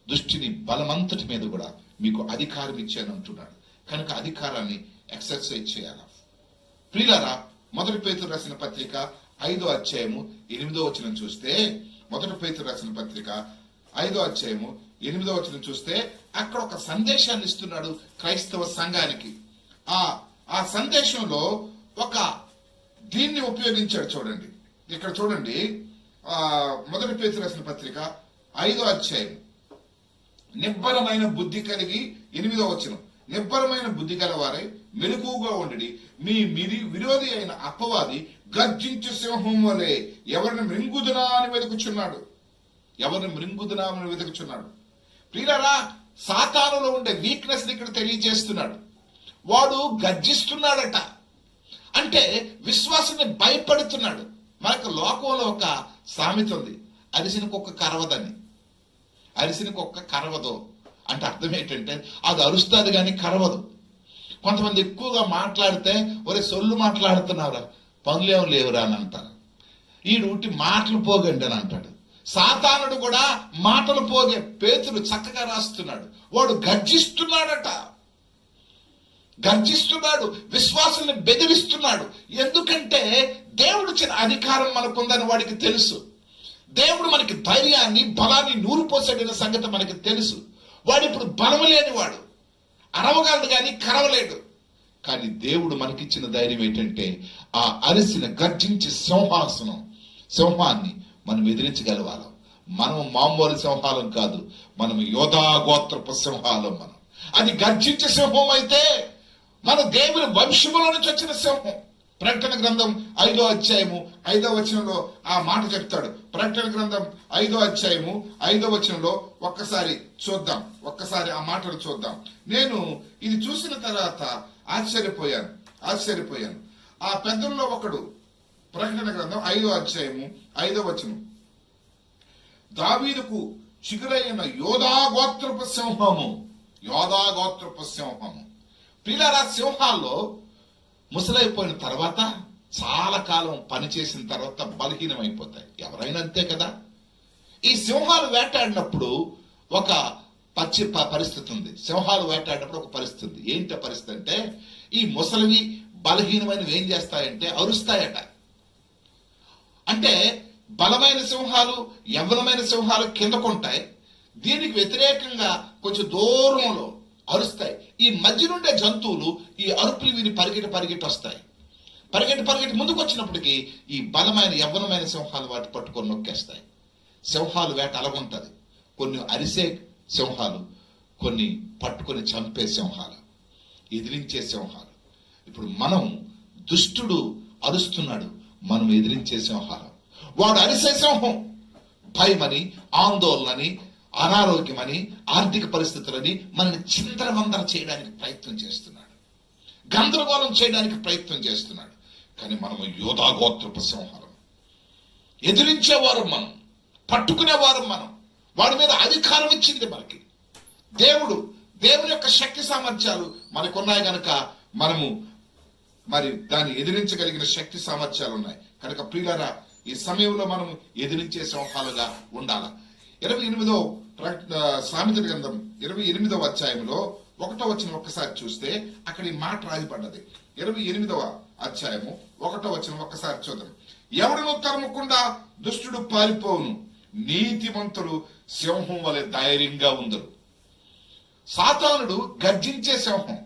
దుష్టిని బలమంతటి మీద కూడా మీకు అధికారం ఇచ్చాను అంటున్నాడు. కనుక అధికారాన్ని ఎక్సర్సైజ్ చేయాలి. ప్రియులారా, 1 పేతురు రాసిన పత్రిక 5వ అధ్యాయము 8వ వచనం చూస్తే, 1 పేతురు రాసిన పత్రిక 5వ అధ్యాయము 8వ వచనం చూస్తే అక్కడ ఒక సందేశాన్ని ఇస్తున్నాడు క్రైస్తవ సంఘానికి. ఆ సందేశంలో ఒక దీన్ని ఉపయోగించాడు. చూడండి, ఇక్కడ చూడండి, 1 పేతురు రాసిన పత్రిక 5వ అధ్యాయం, నిబ్బరమైన బుద్ధి కలిగి 8వ వచనం, నిబ్బరమైన బుద్ధి గలవారై మెలకువగా ఉండి మీ విరోధి అయిన అపవాది గర్జించు సింహం వలె ఎవరిని మృంగుదునా అని వెతుకుచున్నాడు. ప్రియులారా, సాతానులో ఉండే వీక్నెస్ ని ఇక్కడ తెలియజేస్తున్నాడు. వాడు గర్జిస్తున్నాడట, అంటే విశ్వాసాన్ని భయపడుతున్నాడు. మనకు లోకంలో ఒక సామెత ఉంది, అరిసిన కుక్క కరవదని. అరిసిన కుక్క కరవదు అంటే అర్థం ఏంటంటే అది అరుస్తుంది కానీ కరవదు. కొంతమంది ఎక్కువగా మాట్లాడితే ఒరే సొల్లు మాట్లాడుతున్నావురా, పనులేం లేవురా అని అంటారు. ఈడు ఉట్టి మాటలు పోగండి అని అంటాడు. సాతానుడు కూడా మాటలు పోగే. పేతురు చక్కగా రాస్తున్నాడు, వాడు గర్జిస్తున్నాడు, విశ్వాసాన్ని బెదిరిస్తున్నాడు. ఎందుకంటే దేవుడు ఇచ్చిన అధికారం మనకుందని వాడికి తెలుసు. దేవుడు మనకి ధైర్యాన్ని, బలాన్ని నూరిపోసాడన్న సంగతి మనకి తెలుసు. వాడు ఇప్పుడు బలం లేనివాడు, అరవగలడు కానీ కరవలేడు. కానీ దేవుడు మనకిచ్చిన ధైర్యం ఏంటంటే ఆ అరిసిన గర్జించే సింహాన్ని మనం ఎదిరించగలవాళ్ళం. మనం మామూలు సింహాలం కాదు, మనం యోధా గోత్రపు సింహాలం. అది గర్జించే సింహం అయితే మన దేవుని వంశములో నుంచి వచ్చిన సింహం. ప్రకటన గ్రంథం 5వ అధ్యాయము 5వ వచనంలో ఆ మాట చెప్తాడు. ప్రకటన గ్రంథం 5వ అధ్యాయము 5వ వచనంలో ఒక్కసారి ఆ మాటలు చూద్దాం. నేను ఇది చూసిన తర్వాత ఆశ్చర్యపోయాను. ఆ పెద్దల్లో ఒకడు, ప్రకటన గ్రంథం 5వ అధ్యాయము 5వ వచనం, దావీదుకు చిగురైన యోధా గోత్రపు సింహము. పిల్లల సింహాల్లో ముసలైపోయిన తర్వాత చాలా కాలం పనిచేసిన తర్వాత బలహీనమైపోతాయి. ఎవరైనా అంతే కదా. ఈ సింహాలు వేటాడినప్పుడు ఒక పరిస్థితి ఉంది. సింహాలు వేటాడినప్పుడు ఒక పరిస్థితి ఉంది. ఏంటి పరిస్థితి అంటే, ఈ ముసలివి బలహీనమైనవి ఏం చేస్తాయంటే అరుస్తాయట. అంటే బలమైన సింహాలు, యవ్వనమైన సింహాలు కిందకుంటాయి, దీనికి వ్యతిరేకంగా కొంచెం దూరంలో అరుస్తాయి. ఈ మధ్య నుండే జంతువులు ఈ అరుపులు విని పరిగెట్టి వస్తాయి. పరిగెట్టి ముందుకు వచ్చినప్పటికీ ఈ బలమైన యవ్వనమైన సింహాలు వాటి పట్టుకొని నొక్కేస్తాయి. సింహాలు వేట అలాగుంటది. కొన్ని అరిసే సింహాలు, కొన్ని పట్టుకొని చంపే సింహాలు, ఎదిరించే సింహాలు. ఇప్పుడు మనం, దుష్టుడు అరుస్తున్నాడు, మనం ఎదిరించే సింహాలు. వాడు అరిసే సింహం భయమని, ఆందోళనని, అనారోగ్యమని, ఆర్థిక పరిస్థితులని మనల్ని చిందరవందర చేయడానికి ప్రయత్నం చేస్తున్నాడు, గందరగోళం చేయడానికి ప్రయత్నం చేస్తున్నాడు. కానీ మనము యోధా గోత్రపు సింహాలం, ఎదిరించేవారు మనం, పట్టుకునేవారు మనం. వాడి మీద అధికారం ఇచ్చింది మనకి దేవుని యొక్క శక్తి సామర్థ్యాలు మనకున్నాయి కనుక మనము మరి దాన్ని ఎదిరించగలిగిన శక్తి సామర్థ్యాలు ఉన్నాయి కనుక ప్రియులారా, ఈ సమయంలో మనము ఎదిరించే సింహాలుగా ఉండాల. 28వ సామెతల గ్రంథం 28వ అధ్యాయంలో 1వ వచనం ఒక్కసారి చూస్తే అక్కడ ఈ మాట రాయబడ్డది. 28వ అధ్యాయము 1వ వచనం ఒక్కసారి చూద్దాం. ఎవడును తరమకుండా దుష్టుడు పారిపోవును, నీతిమంతుడు సింహం వలె ధైర్యంగా ఉందరు. సాతానుడు గర్జించే సింహం,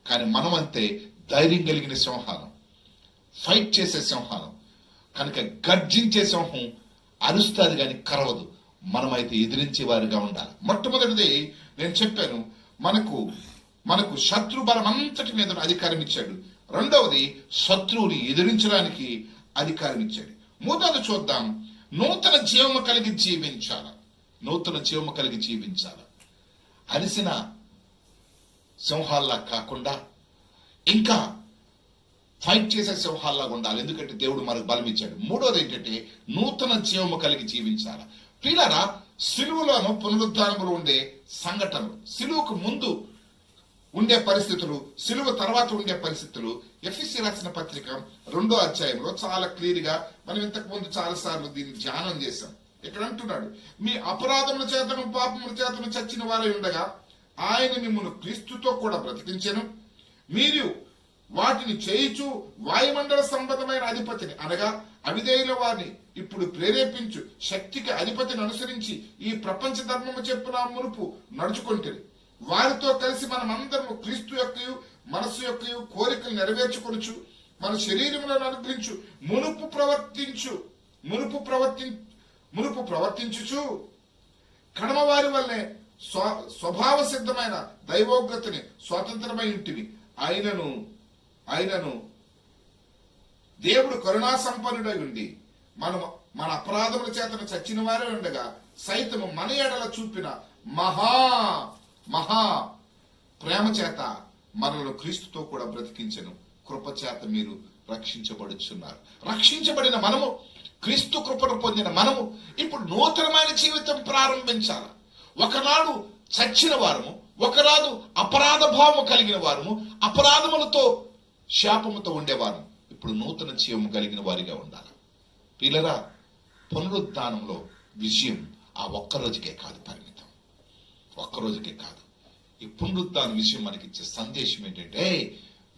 కానీ మనం అంతే ధైర్యం కలిగిన సింహాలం, ఫైట్ చేసే సింహాలం. కనుక గర్జించే సింహం అరుస్తుంది కానీ కరవదు. మనమైతే ఎదిరించే వారిగా ఉండాలి. మొట్టమొదటిది నేను చెప్పాను, మనకు శత్రు బలం అంతటి మీద అధికారం ఇచ్చాడు. రెండవది శత్రువుని ఎదిరించడానికి అధికారం ఇచ్చాడు. మూడవది చూద్దాం, నూతన జీవము కలిగి జీవించాల. నూతన జీవము కలిగి జీవించాల. అరిసిన సింహాల్లా కాకుండా ఇంకా ఫైట్ చేసే సింహాల్లాగా ఉండాలి. ఎందుకంటే దేవుడు మనకు బలం ఇచ్చాడు. మూడోది ఏంటంటే నూతన జీవము కలిగి జీవించాల. ప్రియులారా, సిలువలోను పునరుద్ధానములు ఉండే సంఘటనలు, సిలువకు ముందు ఉండే పరిస్థితులు, సిలువ తర్వాత ఉండే పరిస్థితులు ఎఫెసీ రాసిన పత్రిక 2వ అధ్యాయంలో చాలా క్లియర్ గా మనం ఇంతకు ముందు చాలా సార్లు దీన్ని ధ్యానం చేశాం. ఇక్కడ అంటున్నాడు, మీ అపరాధముల చేతను పాపముల చేతను చచ్చిన వారై ఉండగా ఆయన మిమ్మల్ని క్రీస్తుతో కూడా బ్రతికించెను. మీరు వాటిని చేయిచు వాయుమండల సంబంధమైన అధిపతిని అనగా అవిధేయుల వారిని ఇప్పుడు ప్రేరేపించు శక్తికి అధిపతిని అనుసరించి ఈ ప్రపంచ ధర్మము చెప్పున మునుపు నడుచుకుంటుంది. వారితో కలిసి మనమందరము క్రీస్తు యొక్క మనస్సు యొక్క కోరికలు నెరవేర్చుకొనుచు మన శరీరములను అనుగ్రహించు మునుపు ప్రవర్తించుచు కడమ వారి వల్లే స్వభావ సిద్ధమైన దైవోగ్రతని స్వాతంత్రమై ఉంటుంది. ఆయనను దేవుడు కరుణా సంపన్నుడై ఉండి మన అపరాధముల చేతను చచ్చిన వారే ఉండగా సైతము మన ఎడల చూపిన మహా ప్రేమ చేత మనలను క్రీస్తుతో కూడా బ్రతికించెను. కృప చేత మీరు రక్షించబడుచున్నారు. రక్షించబడిన మనము, క్రీస్తు కృపను పొందిన మనము ఇప్పుడు నూతనమైన జీవితం ప్రారంభించాలి. ఒకనాడు చచ్చిన వారము, ఒకనాడు అపరాధ భావము కలిగిన వారము, అపరాధములతో శాపముతో ఉండేవారు ఇప్పుడు నూతన జీవము కలిగిన వారిగా ఉండాలి. పిల్లరా, పునరుద్ధానంలో విజయం ఆ ఒక్కరోజుకే కాదు పరిమితం, ఒక్కరోజుకే కాదు. ఈ పునరుద్ధాన విషయం మనకిచ్చే సందేశం ఏంటంటే,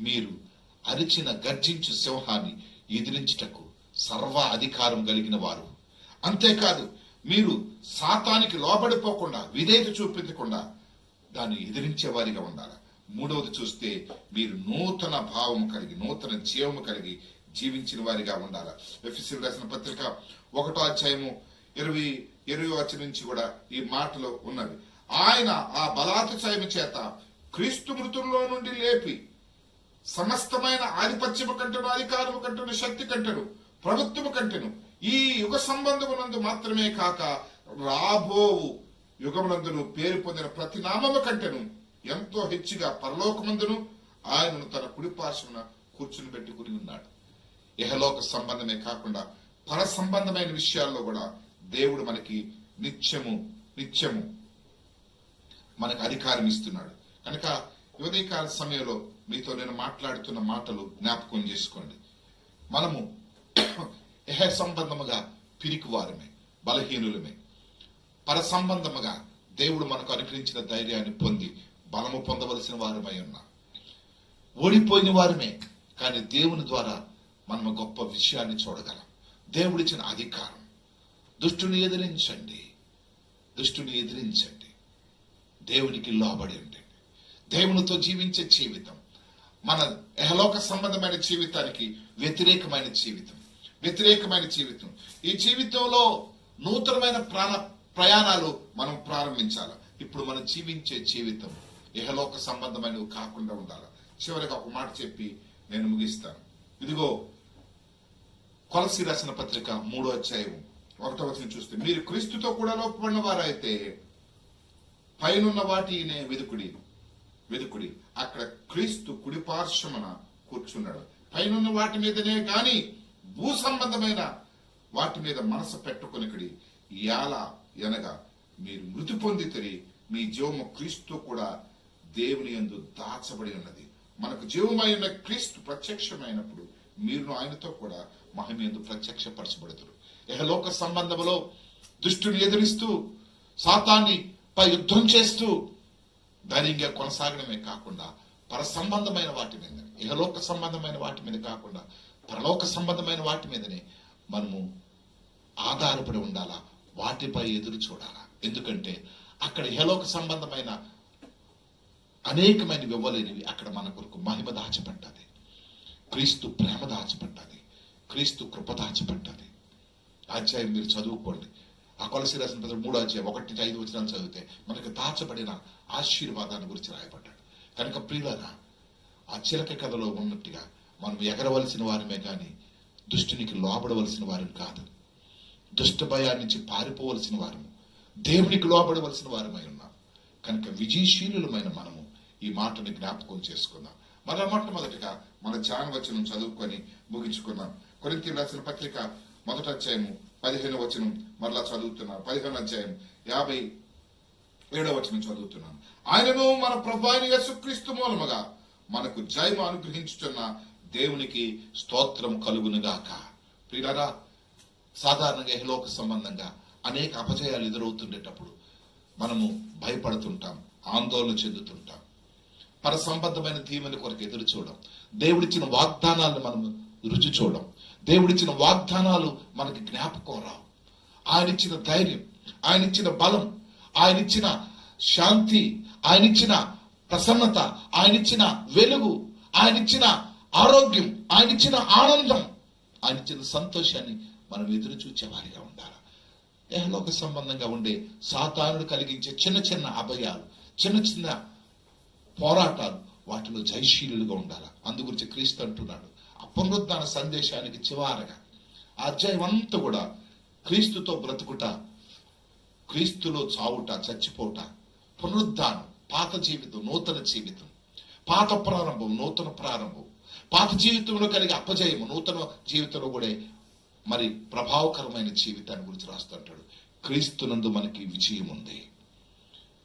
మీరు అరిచిన గర్జించు సింహాన్ని ఎదిరించుటకు సర్వ అధికారం కలిగిన వారు. అంతేకాదు, మీరు సాతానికి లోబడిపోకుండా, విధేయత చూపించకుండా దాన్ని ఎదిరించే వారిగా ఉండాలి. మూడవది చూస్తే మీరు నూతన భావము కలిగి, నూతన జీవము కలిగి జీవించిన వారిగా ఉండాలి. ఎఫెసీయులకు రాసిన పత్రిక 1వ అధ్యాయము 20వ వచనం నుంచి కూడా ఈ మాటలు ఉన్నవి. ఆయన ఆ బలాతిశయము చేత క్రీస్తు మృతుల్లో నుండి లేపి సమస్తమైన ఆధిపత్యము కంటెను, అధికారము కంటెను, శక్తి కంటెను, ప్రభుత్వము కంటెను ఈ యుగ సంబంధమునందు మాత్రమే కాక రాబోవు యుగమునందును పేరు పొందిన ప్రతి నామము కంటెను ఎంతో హెచ్చుగా పరలోకమందును ఆయనను తన కుడి పార్శ్వన కూర్చుని పెట్టుకుని ఉన్నాడు. ఇహలోక సంబంధమే కాకుండా పర సంబంధమైన విషయాల్లో కూడా దేవుడు మనకి నిత్యము మనకు అధికారం ఇస్తున్నాడు. కనుక ఉదయకాల సమయంలో మీతో నేను మాట్లాడుతున్న మాటలు జ్ఞాపకం చేసుకోండి. మనము ఇహ సంబంధముగా పిరికివారమే, బలహీనులమే. పర సంబంధముగా దేవుడు మనకు అనుగ్రహించిన ధైర్యాన్ని పొంది బలము పొందవలసిన వారమై ఉన్నా, ఓడిపోయిన వారమే. కానీ దేవుని ద్వారా మనం గొప్ప విషయాన్ని చూడగలం. దేవుడిచ్చిన అధికారం. దుష్టుని ఎదిరించండి, దుష్టుని ఎదిరించండి, దేవునికి లోబడి ఉండండి. దేవునితో జీవించే జీవితం మన యహలోక సంబంధమైన జీవితానికి వ్యతిరేకమైన జీవితం. ఈ జీవితంలో నూతనమైన ప్రయాణాలు మనం ప్రారంభించాలి. ఇప్పుడు మనం జీవించే జీవితం యహలోక సంబంధమైనవి కాకుండా ఉండాలి. చివరిగా ఒక మాట చెప్పి నేను ముగిస్తాను. ఇదిగో కొలస్సీ రాసిన పత్రిక 3వ అధ్యాయం 1వ వచనం చూస్తే, మీరు క్రీస్తుతో కూడా లోపడిన వారైతే పైనున్న వాటినే వెదుకుడి. అక్కడ క్రీస్తు కుడి పార్శ్వమున కూర్చున్నాడు. పైనున్న వాటి మీదనే గాని భూ సంబంధమైన వాటి మీద మనసు పెట్టుకొనికడి. ఎలా అనగా మీరు మృతి పొందితిరి, మీ జీవము క్రీస్తు కూడా దేవుని యందు దాచబడి ఉన్నది. మనకు జీవమైన క్రీస్తు ప్రత్యక్షమైనప్పుడు మీరు ఆయనతో కూడా మహిమ యందు ప్రత్యక్షపరచబడుతురు. యహలోక సంబంధంలో దుష్టుని ఎదిరిస్తూ సాతాన్ని పై యుద్ధం చేస్తూ ధైర్యంగా కొనసాగడమే కాకుండా పర సంబంధమైన వాటి మీద, ఇహలోక సంబంధమైన వాటి మీద కాకుండా పరలోక సంబంధమైన వాటి మీదనే మనము ఆధారపడి ఉండాలా, వాటిపై ఎదురు చూడాలా. ఎందుకంటే అక్కడ ఇహలోక సంబంధమైన అనేకమైన ఇవ్వలేనివి అక్కడ మన కొరకు మహిమ దాచబడ్డది, క్రీస్తు ప్రేమ దాచబడ్డది, క్రీస్తు కృప దాచబడ్డది. అధ్యాయం మీరు చదువుకోండి. ఆ కొలస్సీ రాసిన పత్రిక 3వ అధ్యాయం 1-5 వచనాలు చదివితే మనకు దాచబడిన ఆశీర్వాదాన్ని గురించి రాయబడ్డాడు. కనుక ప్రియులారా, ఆ చిలక కథలో ఉన్నట్టుగా మనం ఎగరవలసిన వారమే కానీ దుష్టునికి లోబడవలసిన వారం కాదు. దుష్ట భయాన్ని నుంచి పారిపోవలసిన వారము, దేవునికి లోబడవలసిన వారమై ఉన్నాం. కనుక విజయశీలులమైన మనము ఈ మాటని జ్ఞాపకం చేసుకుందాం. మొట్టమొదటిగా మన ధ్యాన వచనం చదువుకొని ముగించుకుందాం. కొరింథీయులకు రాసిన పత్రిక 1వ అధ్యాయము 15వ వచనం మరలా చదువుతున్నాను. 15వ అధ్యాయం 57వ వచనం చదువుతున్నాను. ఆయనను మన ప్రభు అయిన యేసుక్రీస్తు మూలముగా మనకు జయము అనుగ్రహించుచున్న దేవునికి స్తోత్రం కలుగునుగాక. ప్రియులారా, సాధారణంగా ఇహలోక సంబంధంగా అనేక అపజయాలు ఎదురవుతుండేటప్పుడు మనము భయపడుతుంటాం, ఆందోళన చెందుతుంటాం. పర సంబంధమైన దీవెన కొరకు ఎదురు చూడడం, దేవుడిచ్చిన వాగ్దానాలను మనము రుచి చూడడం, దేవుడిచ్చిన వాగ్దానాలు మనకి జ్ఞాపకం రావు. ఆయన ఇచ్చిన ధైర్యం, ఆయన ఇచ్చిన బలం, ఆయన ఇచ్చిన శాంతి, ఆయన ఇచ్చిన ప్రసన్నత, ఆయన ఇచ్చిన వెలుగు, ఆయన ఇచ్చిన ఆరోగ్యం, ఆయన ఇచ్చిన ఆనందం, ఆయన ఇచ్చిన సంతోషాన్ని మనం ఎదురు చూచేవారిగా ఉండాలి. దేహలోక సంబంధంగా ఉండే సాతానుడు కలిగించే చిన్న చిన్న అభయాలు, చిన్న చిన్న పోరాటాలు, వాటిలో జయశీలుగా ఉండాలి. అందు గురించి క్రీస్తు అంటున్నాడు, ఆ పునరుద్ధాన సందేశానికి చివరగా అధ్యాయం అంతా కూడా క్రీస్తుతో బ్రతుకుట, క్రీస్తులో చావుట, చచ్చిపోట, పునరుద్ధానం, పాత జీవితం, నూతన జీవితం, పాత ప్రారంభం, నూతన ప్రారంభం, పాత జీవితంలో కలిగే అపజయము, నూతన జీవితంలో కూడా మరి ప్రభావకరమైన జీవితాన్ని గురించి రాస్తుంటాడు. క్రీస్తునందు మనకి విజయం ఉంది,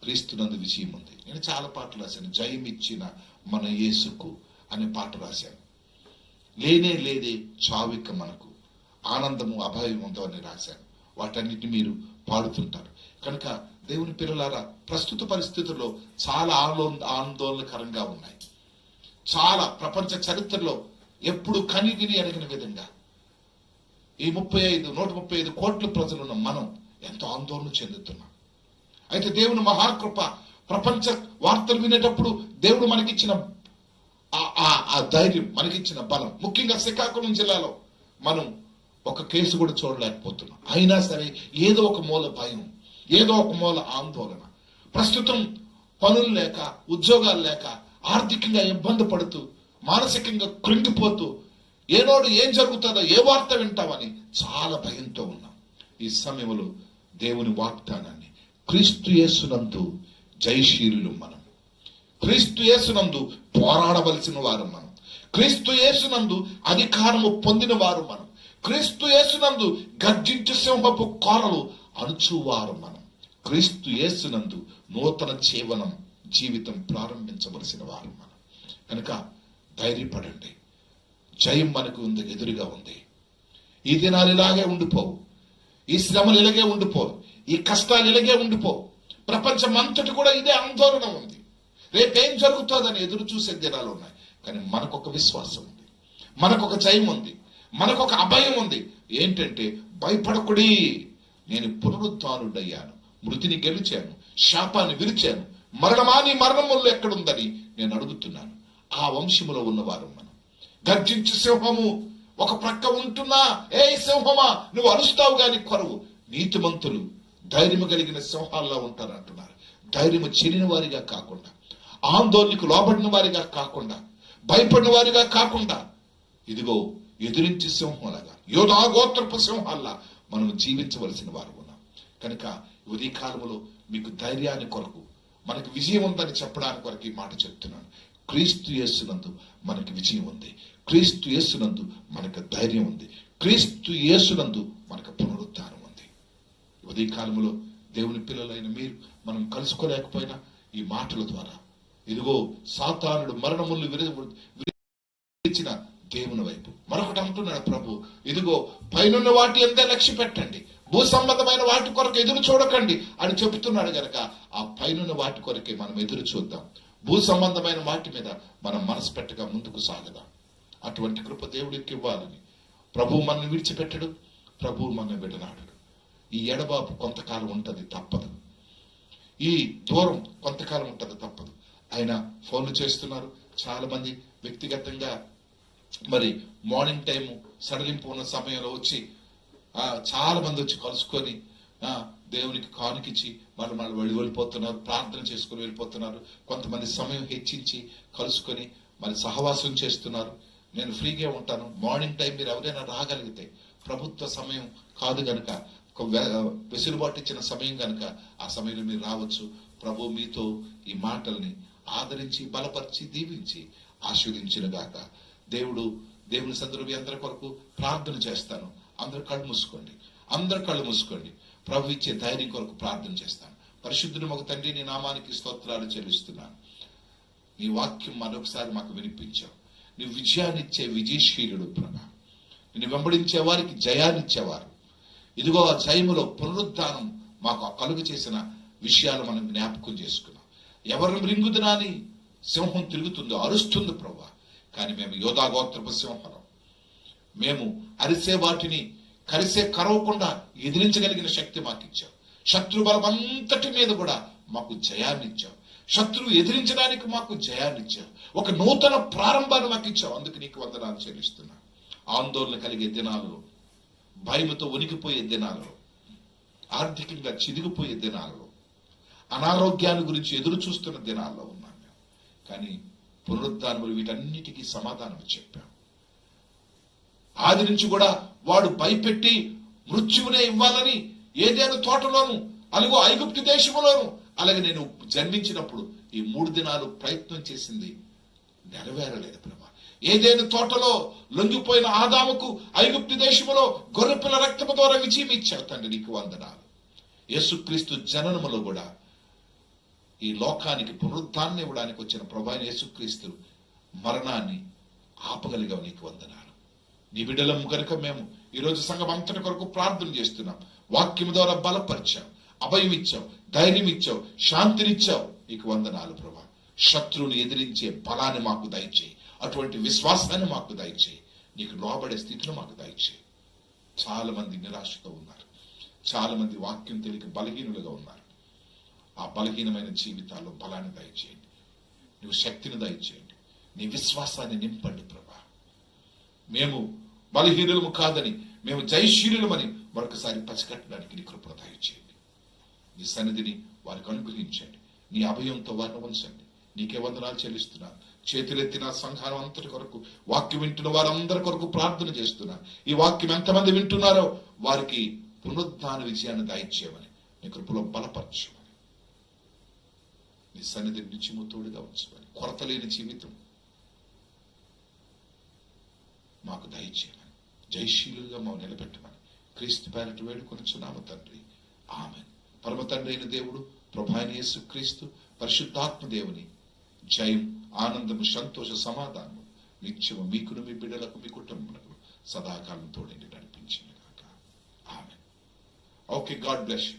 క్రీస్తునందు విజయం ఉంది. నేను చాలా పాటలు రాశాను. జయమిచ్చిన మన యేసుకు అనే పాట రాశాను. లేనే లేదే చావిక మనకు, ఆనందము అభయం ఉందో అని రాశాను. వాటన్నిటిని మీరు పాడుతుంటారు. కనుక దేవుని పిల్లలారా, ప్రస్తుత పరిస్థితుల్లో చాలా ఆందోళనకరంగా ఉన్నాయి. చాలా ప్రపంచ చరిత్రలో ఎప్పుడు కనిగిని అడిగిన విధంగా ఈ 135 కోట్ల ప్రజలున్న మనం ఎంతో ఆందోళన చెందుతున్నాం. అయితే దేవుని మహాకృప, ప్రపంచ వార్తలు వినేటప్పుడు దేవుడు మనకిచ్చిన ఆ ధైర్యం, మనకిచ్చిన బలం, ముఖ్యంగా శ్రీకాకుళం జిల్లాలో మనం ఒక కేసు కూడా చూడలేకపోతున్నాం. అయినా సరే ఏదో ఒక మూల భయం, ఏదో ఒక మూల ఆందోళన. ప్రస్తుతం పనులు లేక, ఉద్యోగాలు లేక, ఆర్థికంగా ఇబ్బంది పడుతూ, మానసికంగా కృంగిపోతూ, ఏనోడు ఏం జరుగుతుందో, ఏ వార్త వింటామని చాలా భయంతో ఉన్నాం. ఈ సమయంలో దేవుని వాగ్దానాన్ని, క్రీస్తు యేసునందు జయశీలులు మనం, క్రీస్తు యేసునందు పోరాడవలసిన వారు మనం, క్రీస్తు యేసునందు అధికారము పొందిన వారు మనం, క్రీస్తు యేసునందు గర్జించు సింహపు కోరలు అణుచువారు మనం, క్రీస్తు యేసునందు నూతన జీవితం ప్రారంభించవలసిన వారు మనం. కనుక ధైర్యపడండి, జయం మనకు ఉంది, ఎదురుగా ఉంది. ఈ దినాలు ఇలాగే ఉండిపోవు, ఈ శ్రమలు ఇలాగే ఉండిపోవు, ఈ కష్టాలు ఇలాగే ఉండిపోవు. ప్రపంచం అంతటి కూడా ఇదే ఆందోళన ఉంది. రేపేం జరుగుతుందని ఎదురు చూసే దినాలు ఉన్నాయి. కానీ మనకొక విశ్వాసం ఉంది, మనకొక జయం ఉంది, మనకొక అభయం ఉంది. ఏంటంటే భయపడకుడి, నేను పునరుత్థానుడయ్యాను, మృతిని గెలిచాను, శాపాన్ని విరిచాను, మరణమా నీ మరణముల్లో ఎక్కడుందని నేను అడుగుతున్నాను. ఆ వంశములో ఉన్నవారు మనం. గర్జించు సింహము ఒక ప్రక్క ఉంటున్నా, ఏ సింహమా నువ్వు అరుస్తావు గాని కొరవు. నీతిమంతులు ధైర్యము కలిగిన సింహాల్లో ఉంటారు అంటున్నారు. ధైర్యము చెలిన వారిగా కాకుండా, ఆందోళనకు లోబడిన వారిగా కాకుండా, భయపడిన వారిగా కాకుండా, ఇదిగో ఎదిరించి సింహంలాగా, యోధా గోత్రపు సింహాల్లా మనం జీవించవలసిన వారు ఉన్నాం. కనుక ఉదయ కాలంలో మీకు ధైర్యాన్ని కొరకు, మనకు విజయం ఉందని చెప్పడానికి కొరకు ఈ మాట చెప్తున్నాను. క్రీస్తు యేసునందు మనకి విజయం ఉంది, క్రీస్తు యేసునందు మనకు ధైర్యం ఉంది, క్రీస్తు యేసునందు మనకు పునరుద్ధానం ఉంది. ఉదయ కాలంలో దేవుని పిల్లలైన మీరు మనం కలుసుకోలేకపోయినా ఈ మాటల ద్వారా, ఇదిగో సాతానుడు మరణములు విరిచిన దేవుని వైపు మరొకటి అంటున్నాడు ప్రభు, ఇదిగో పైనున్న వాటి ఎంతే లక్ష్య పెట్టండి, భూ సంబంధమైన వాటి కొరకు ఎదురు చూడకండి అని చెబుతున్నాడు. గనక ఆ పైనున్న వాటి కొరకే మనం ఎదురు చూద్దాం. భూ సంబంధమైన వాటి మీద మనం మనసు పెట్టగా ముందుకు సాగదాం. అటువంటి కృప దేవుడికి ఇవ్వాలని. ప్రభువు మనల్ని విడిచిపెట్టడు, ప్రభువు మనల్ని విడనాడడు. ఈ ఎడబాపు కొంతకాలం ఉంటది, తప్పదు. ఈ దూరం కొంతకాలం ఉంటది, తప్పదు. ఆయన ఫోన్లు చేస్తున్నారు చాలా మంది వ్యక్తిగతంగా. మరి మార్నింగ్ టైము సడలింపు ఉన్న సమయంలో వచ్చి చాలా మంది వచ్చి కలుసుకొని దేవునికి కానుకిచ్చి వాళ్ళు వెళ్ళిపోతున్నారు, ప్రార్థన చేసుకుని వెళ్ళిపోతున్నారు. కొంతమంది సమయం హెచ్చించి కలుసుకొని మరి సహవాసం చేస్తున్నారు. నేను ఫ్రీగా ఉంటాను, మార్నింగ్ టైం మీరు ఎవరైనా రాగలిగితే, ప్రభుత్వ సమయం కాదు గనక, వెసులుబాటు ఇచ్చిన సమయం కనుక ఆ సమయంలో మీరు రావచ్చు. ప్రభు మీతో ఈ మాటల్ని ఆదరించి బలపరిచి దీవించి ఆశీర్వదించిన గాక. దేవుని సందర్భం మీ అందరి కొరకు ప్రార్థన చేస్తాను. అందరు కళ్ళు మూసుకోండి, అందరు కళ్ళు మూసుకోండి. ప్రభు ఇచ్చే ధైర్యం కొరకు ప్రార్థన చేస్తాను. పరిశుద్ధుడు మగ తండ్రి, నీ నామానికి స్తోత్రాలు చెల్లిస్తున్నాను. నీ వాక్యం మరొకసారి మాకు వినిపించావు. నీ విజయాన్ని ఇచ్చే విజయశీలుడు ప్రభా. నిన్ను వెంబడించే వారికి జయాన్ని ఇచ్చేవారు. ఇదిగో ఆ జయములో పునరుద్ధానం మాకు కలుగు చేసిన విషయాలు మనం జ్ఞాపకం చేసుకున్నాం. ఎవరు మృంగుదునాని సింహం తిరుగుతుందో, అరుస్తుంది ప్రభా. కానీ మేము యోధా గోత్రపు సింహం. మేము అరిసే వాటిని కరిసే కరవకుండా ఎదిరించగలిగిన శక్తి మాకు ఇచ్చావు. శత్రు బలం అంతటి మీద కూడా మాకు జయాన్ని ఇచ్చావు. శత్రువు ఎదిరించడానికి మాకు జయాన్ని ఇచ్చావు. ఒక నూతన ప్రారంభాన్ని మాకు ఇచ్చావు. అందుకు నీకు వందనాలు చెల్లిస్తున్నా. ఆందోళన కలిగే దినాలలో, భయముతో ఉనికిపోయే దినాలలో, ఆర్థికంగా చిదిగిపోయే దినాలలో, అనారోగ్యాన్ని గురించి ఎదురు చూస్తున్న దినాల్లో ఉన్నాం మేము. కానీ పునరుద్ధానములు వీటన్నిటికీ సమాధానం చెప్పాం. ఆది నుంచి కూడా వాడు భయపెట్టి మృత్యువునే ఇవ్వాలని ఏదైనా తోటలోను, అలాగో ఐగుప్తు దేశములోను, అలాగే నేను జన్మించినప్పుడు ఈ 3 దినాలు ప్రయత్నం చేసింది నెరవేరలేదు ప్రభా. ఏదైనా తోటలో లొంగిపోయిన ఆదాముకు ఐగుప్తు దేశములో గొర్రెపిల్ల రక్తము ద్వారా విజయం ఇచ్చావు తండ్రి, నీకు వందనాలు. యేసుక్రీస్తు జననములో కూడా ఈ లోకానికి పునరుద్ధాన్ని ఇవ్వడానికి వచ్చిన ప్రభు అయిన యేసుక్రీస్తు మరణాన్ని ఆపగలిగావు, నీకు వందనాలు. నీ బిడ్డలం కనుక మేము ఈరోజు సంఘం అంతటి కొరకు ప్రార్థన చేస్తున్నాం. వాక్యం ద్వారా బలపరిచావు, అభయం ఇచ్చావు, ధైర్యం ఇచ్చావు, శాంతినిచ్చావు. నీకు వందనాలు ప్రభా. శత్రువుని ఎదిరించే బలాన్ని మాకు దయచేయి, అటువంటి విశ్వాసాన్ని మాకు దయచేయి, నీకు లోబడే స్థితిని మాకు దయచేయి. చాలా మంది నిరాశతో ఉన్నారు, చాలా మంది వాక్యం తెలియక బలహీనులుగా ఉన్నారు. ఆ బలహీనమైన జీవితాల్లో బలాన్ని దయచేయండి, నువ్వు శక్తిని దయచేయండి, నీ విశ్వాసాన్ని నింపండి ప్రభా. మేము బలహీనులము కాదని, మేము జయశీలులమని మరొకసారి పసిగట్టడానికి నీ కృపను దయచేయండి. నీ సన్నిధిని వారికి అనుగ్రహించండి, నీ అభయంతో వారిని ఉంచండి. నీకే వందనాలు చెల్లిస్తున్నాను. చేతులెత్తిన సంఘానం అంతటి కొరకు, వాక్యం వింటున్న వారందరి కొరకు ప్రార్థన చేస్తున్నాను. ఈ వాక్యం ఎంతమంది వింటున్నారో వారికి పునరుద్ధాన విజయాన్ని దయచేయమని, నీ కృపలో బలపరచమని, నీ సన్నిధి నిత్యము తోడుగా ఉంచమని, కొరత లేని జీవితం మాకు దయచేయమని, జయశీలుగా మాకు నిలబెట్టమని క్రీస్తు పేరట వేడుకొనుచున్నాము తండ్రి, ఆమేన్. పరమ తండ్రి అయిన దేవుడు, ప్రభు అయిన యేసుక్రీస్తు, పరిశుద్ధాత్మ దేవుని జయం, ఆనందము, సంతోష, సమాధానము నిత్యము మీకును, మీ బిడ్డలకు, మీ కుటుంబములకు సదాకాలం తోడండి నడిపించిన గాక. Amen. Okay, God bless you.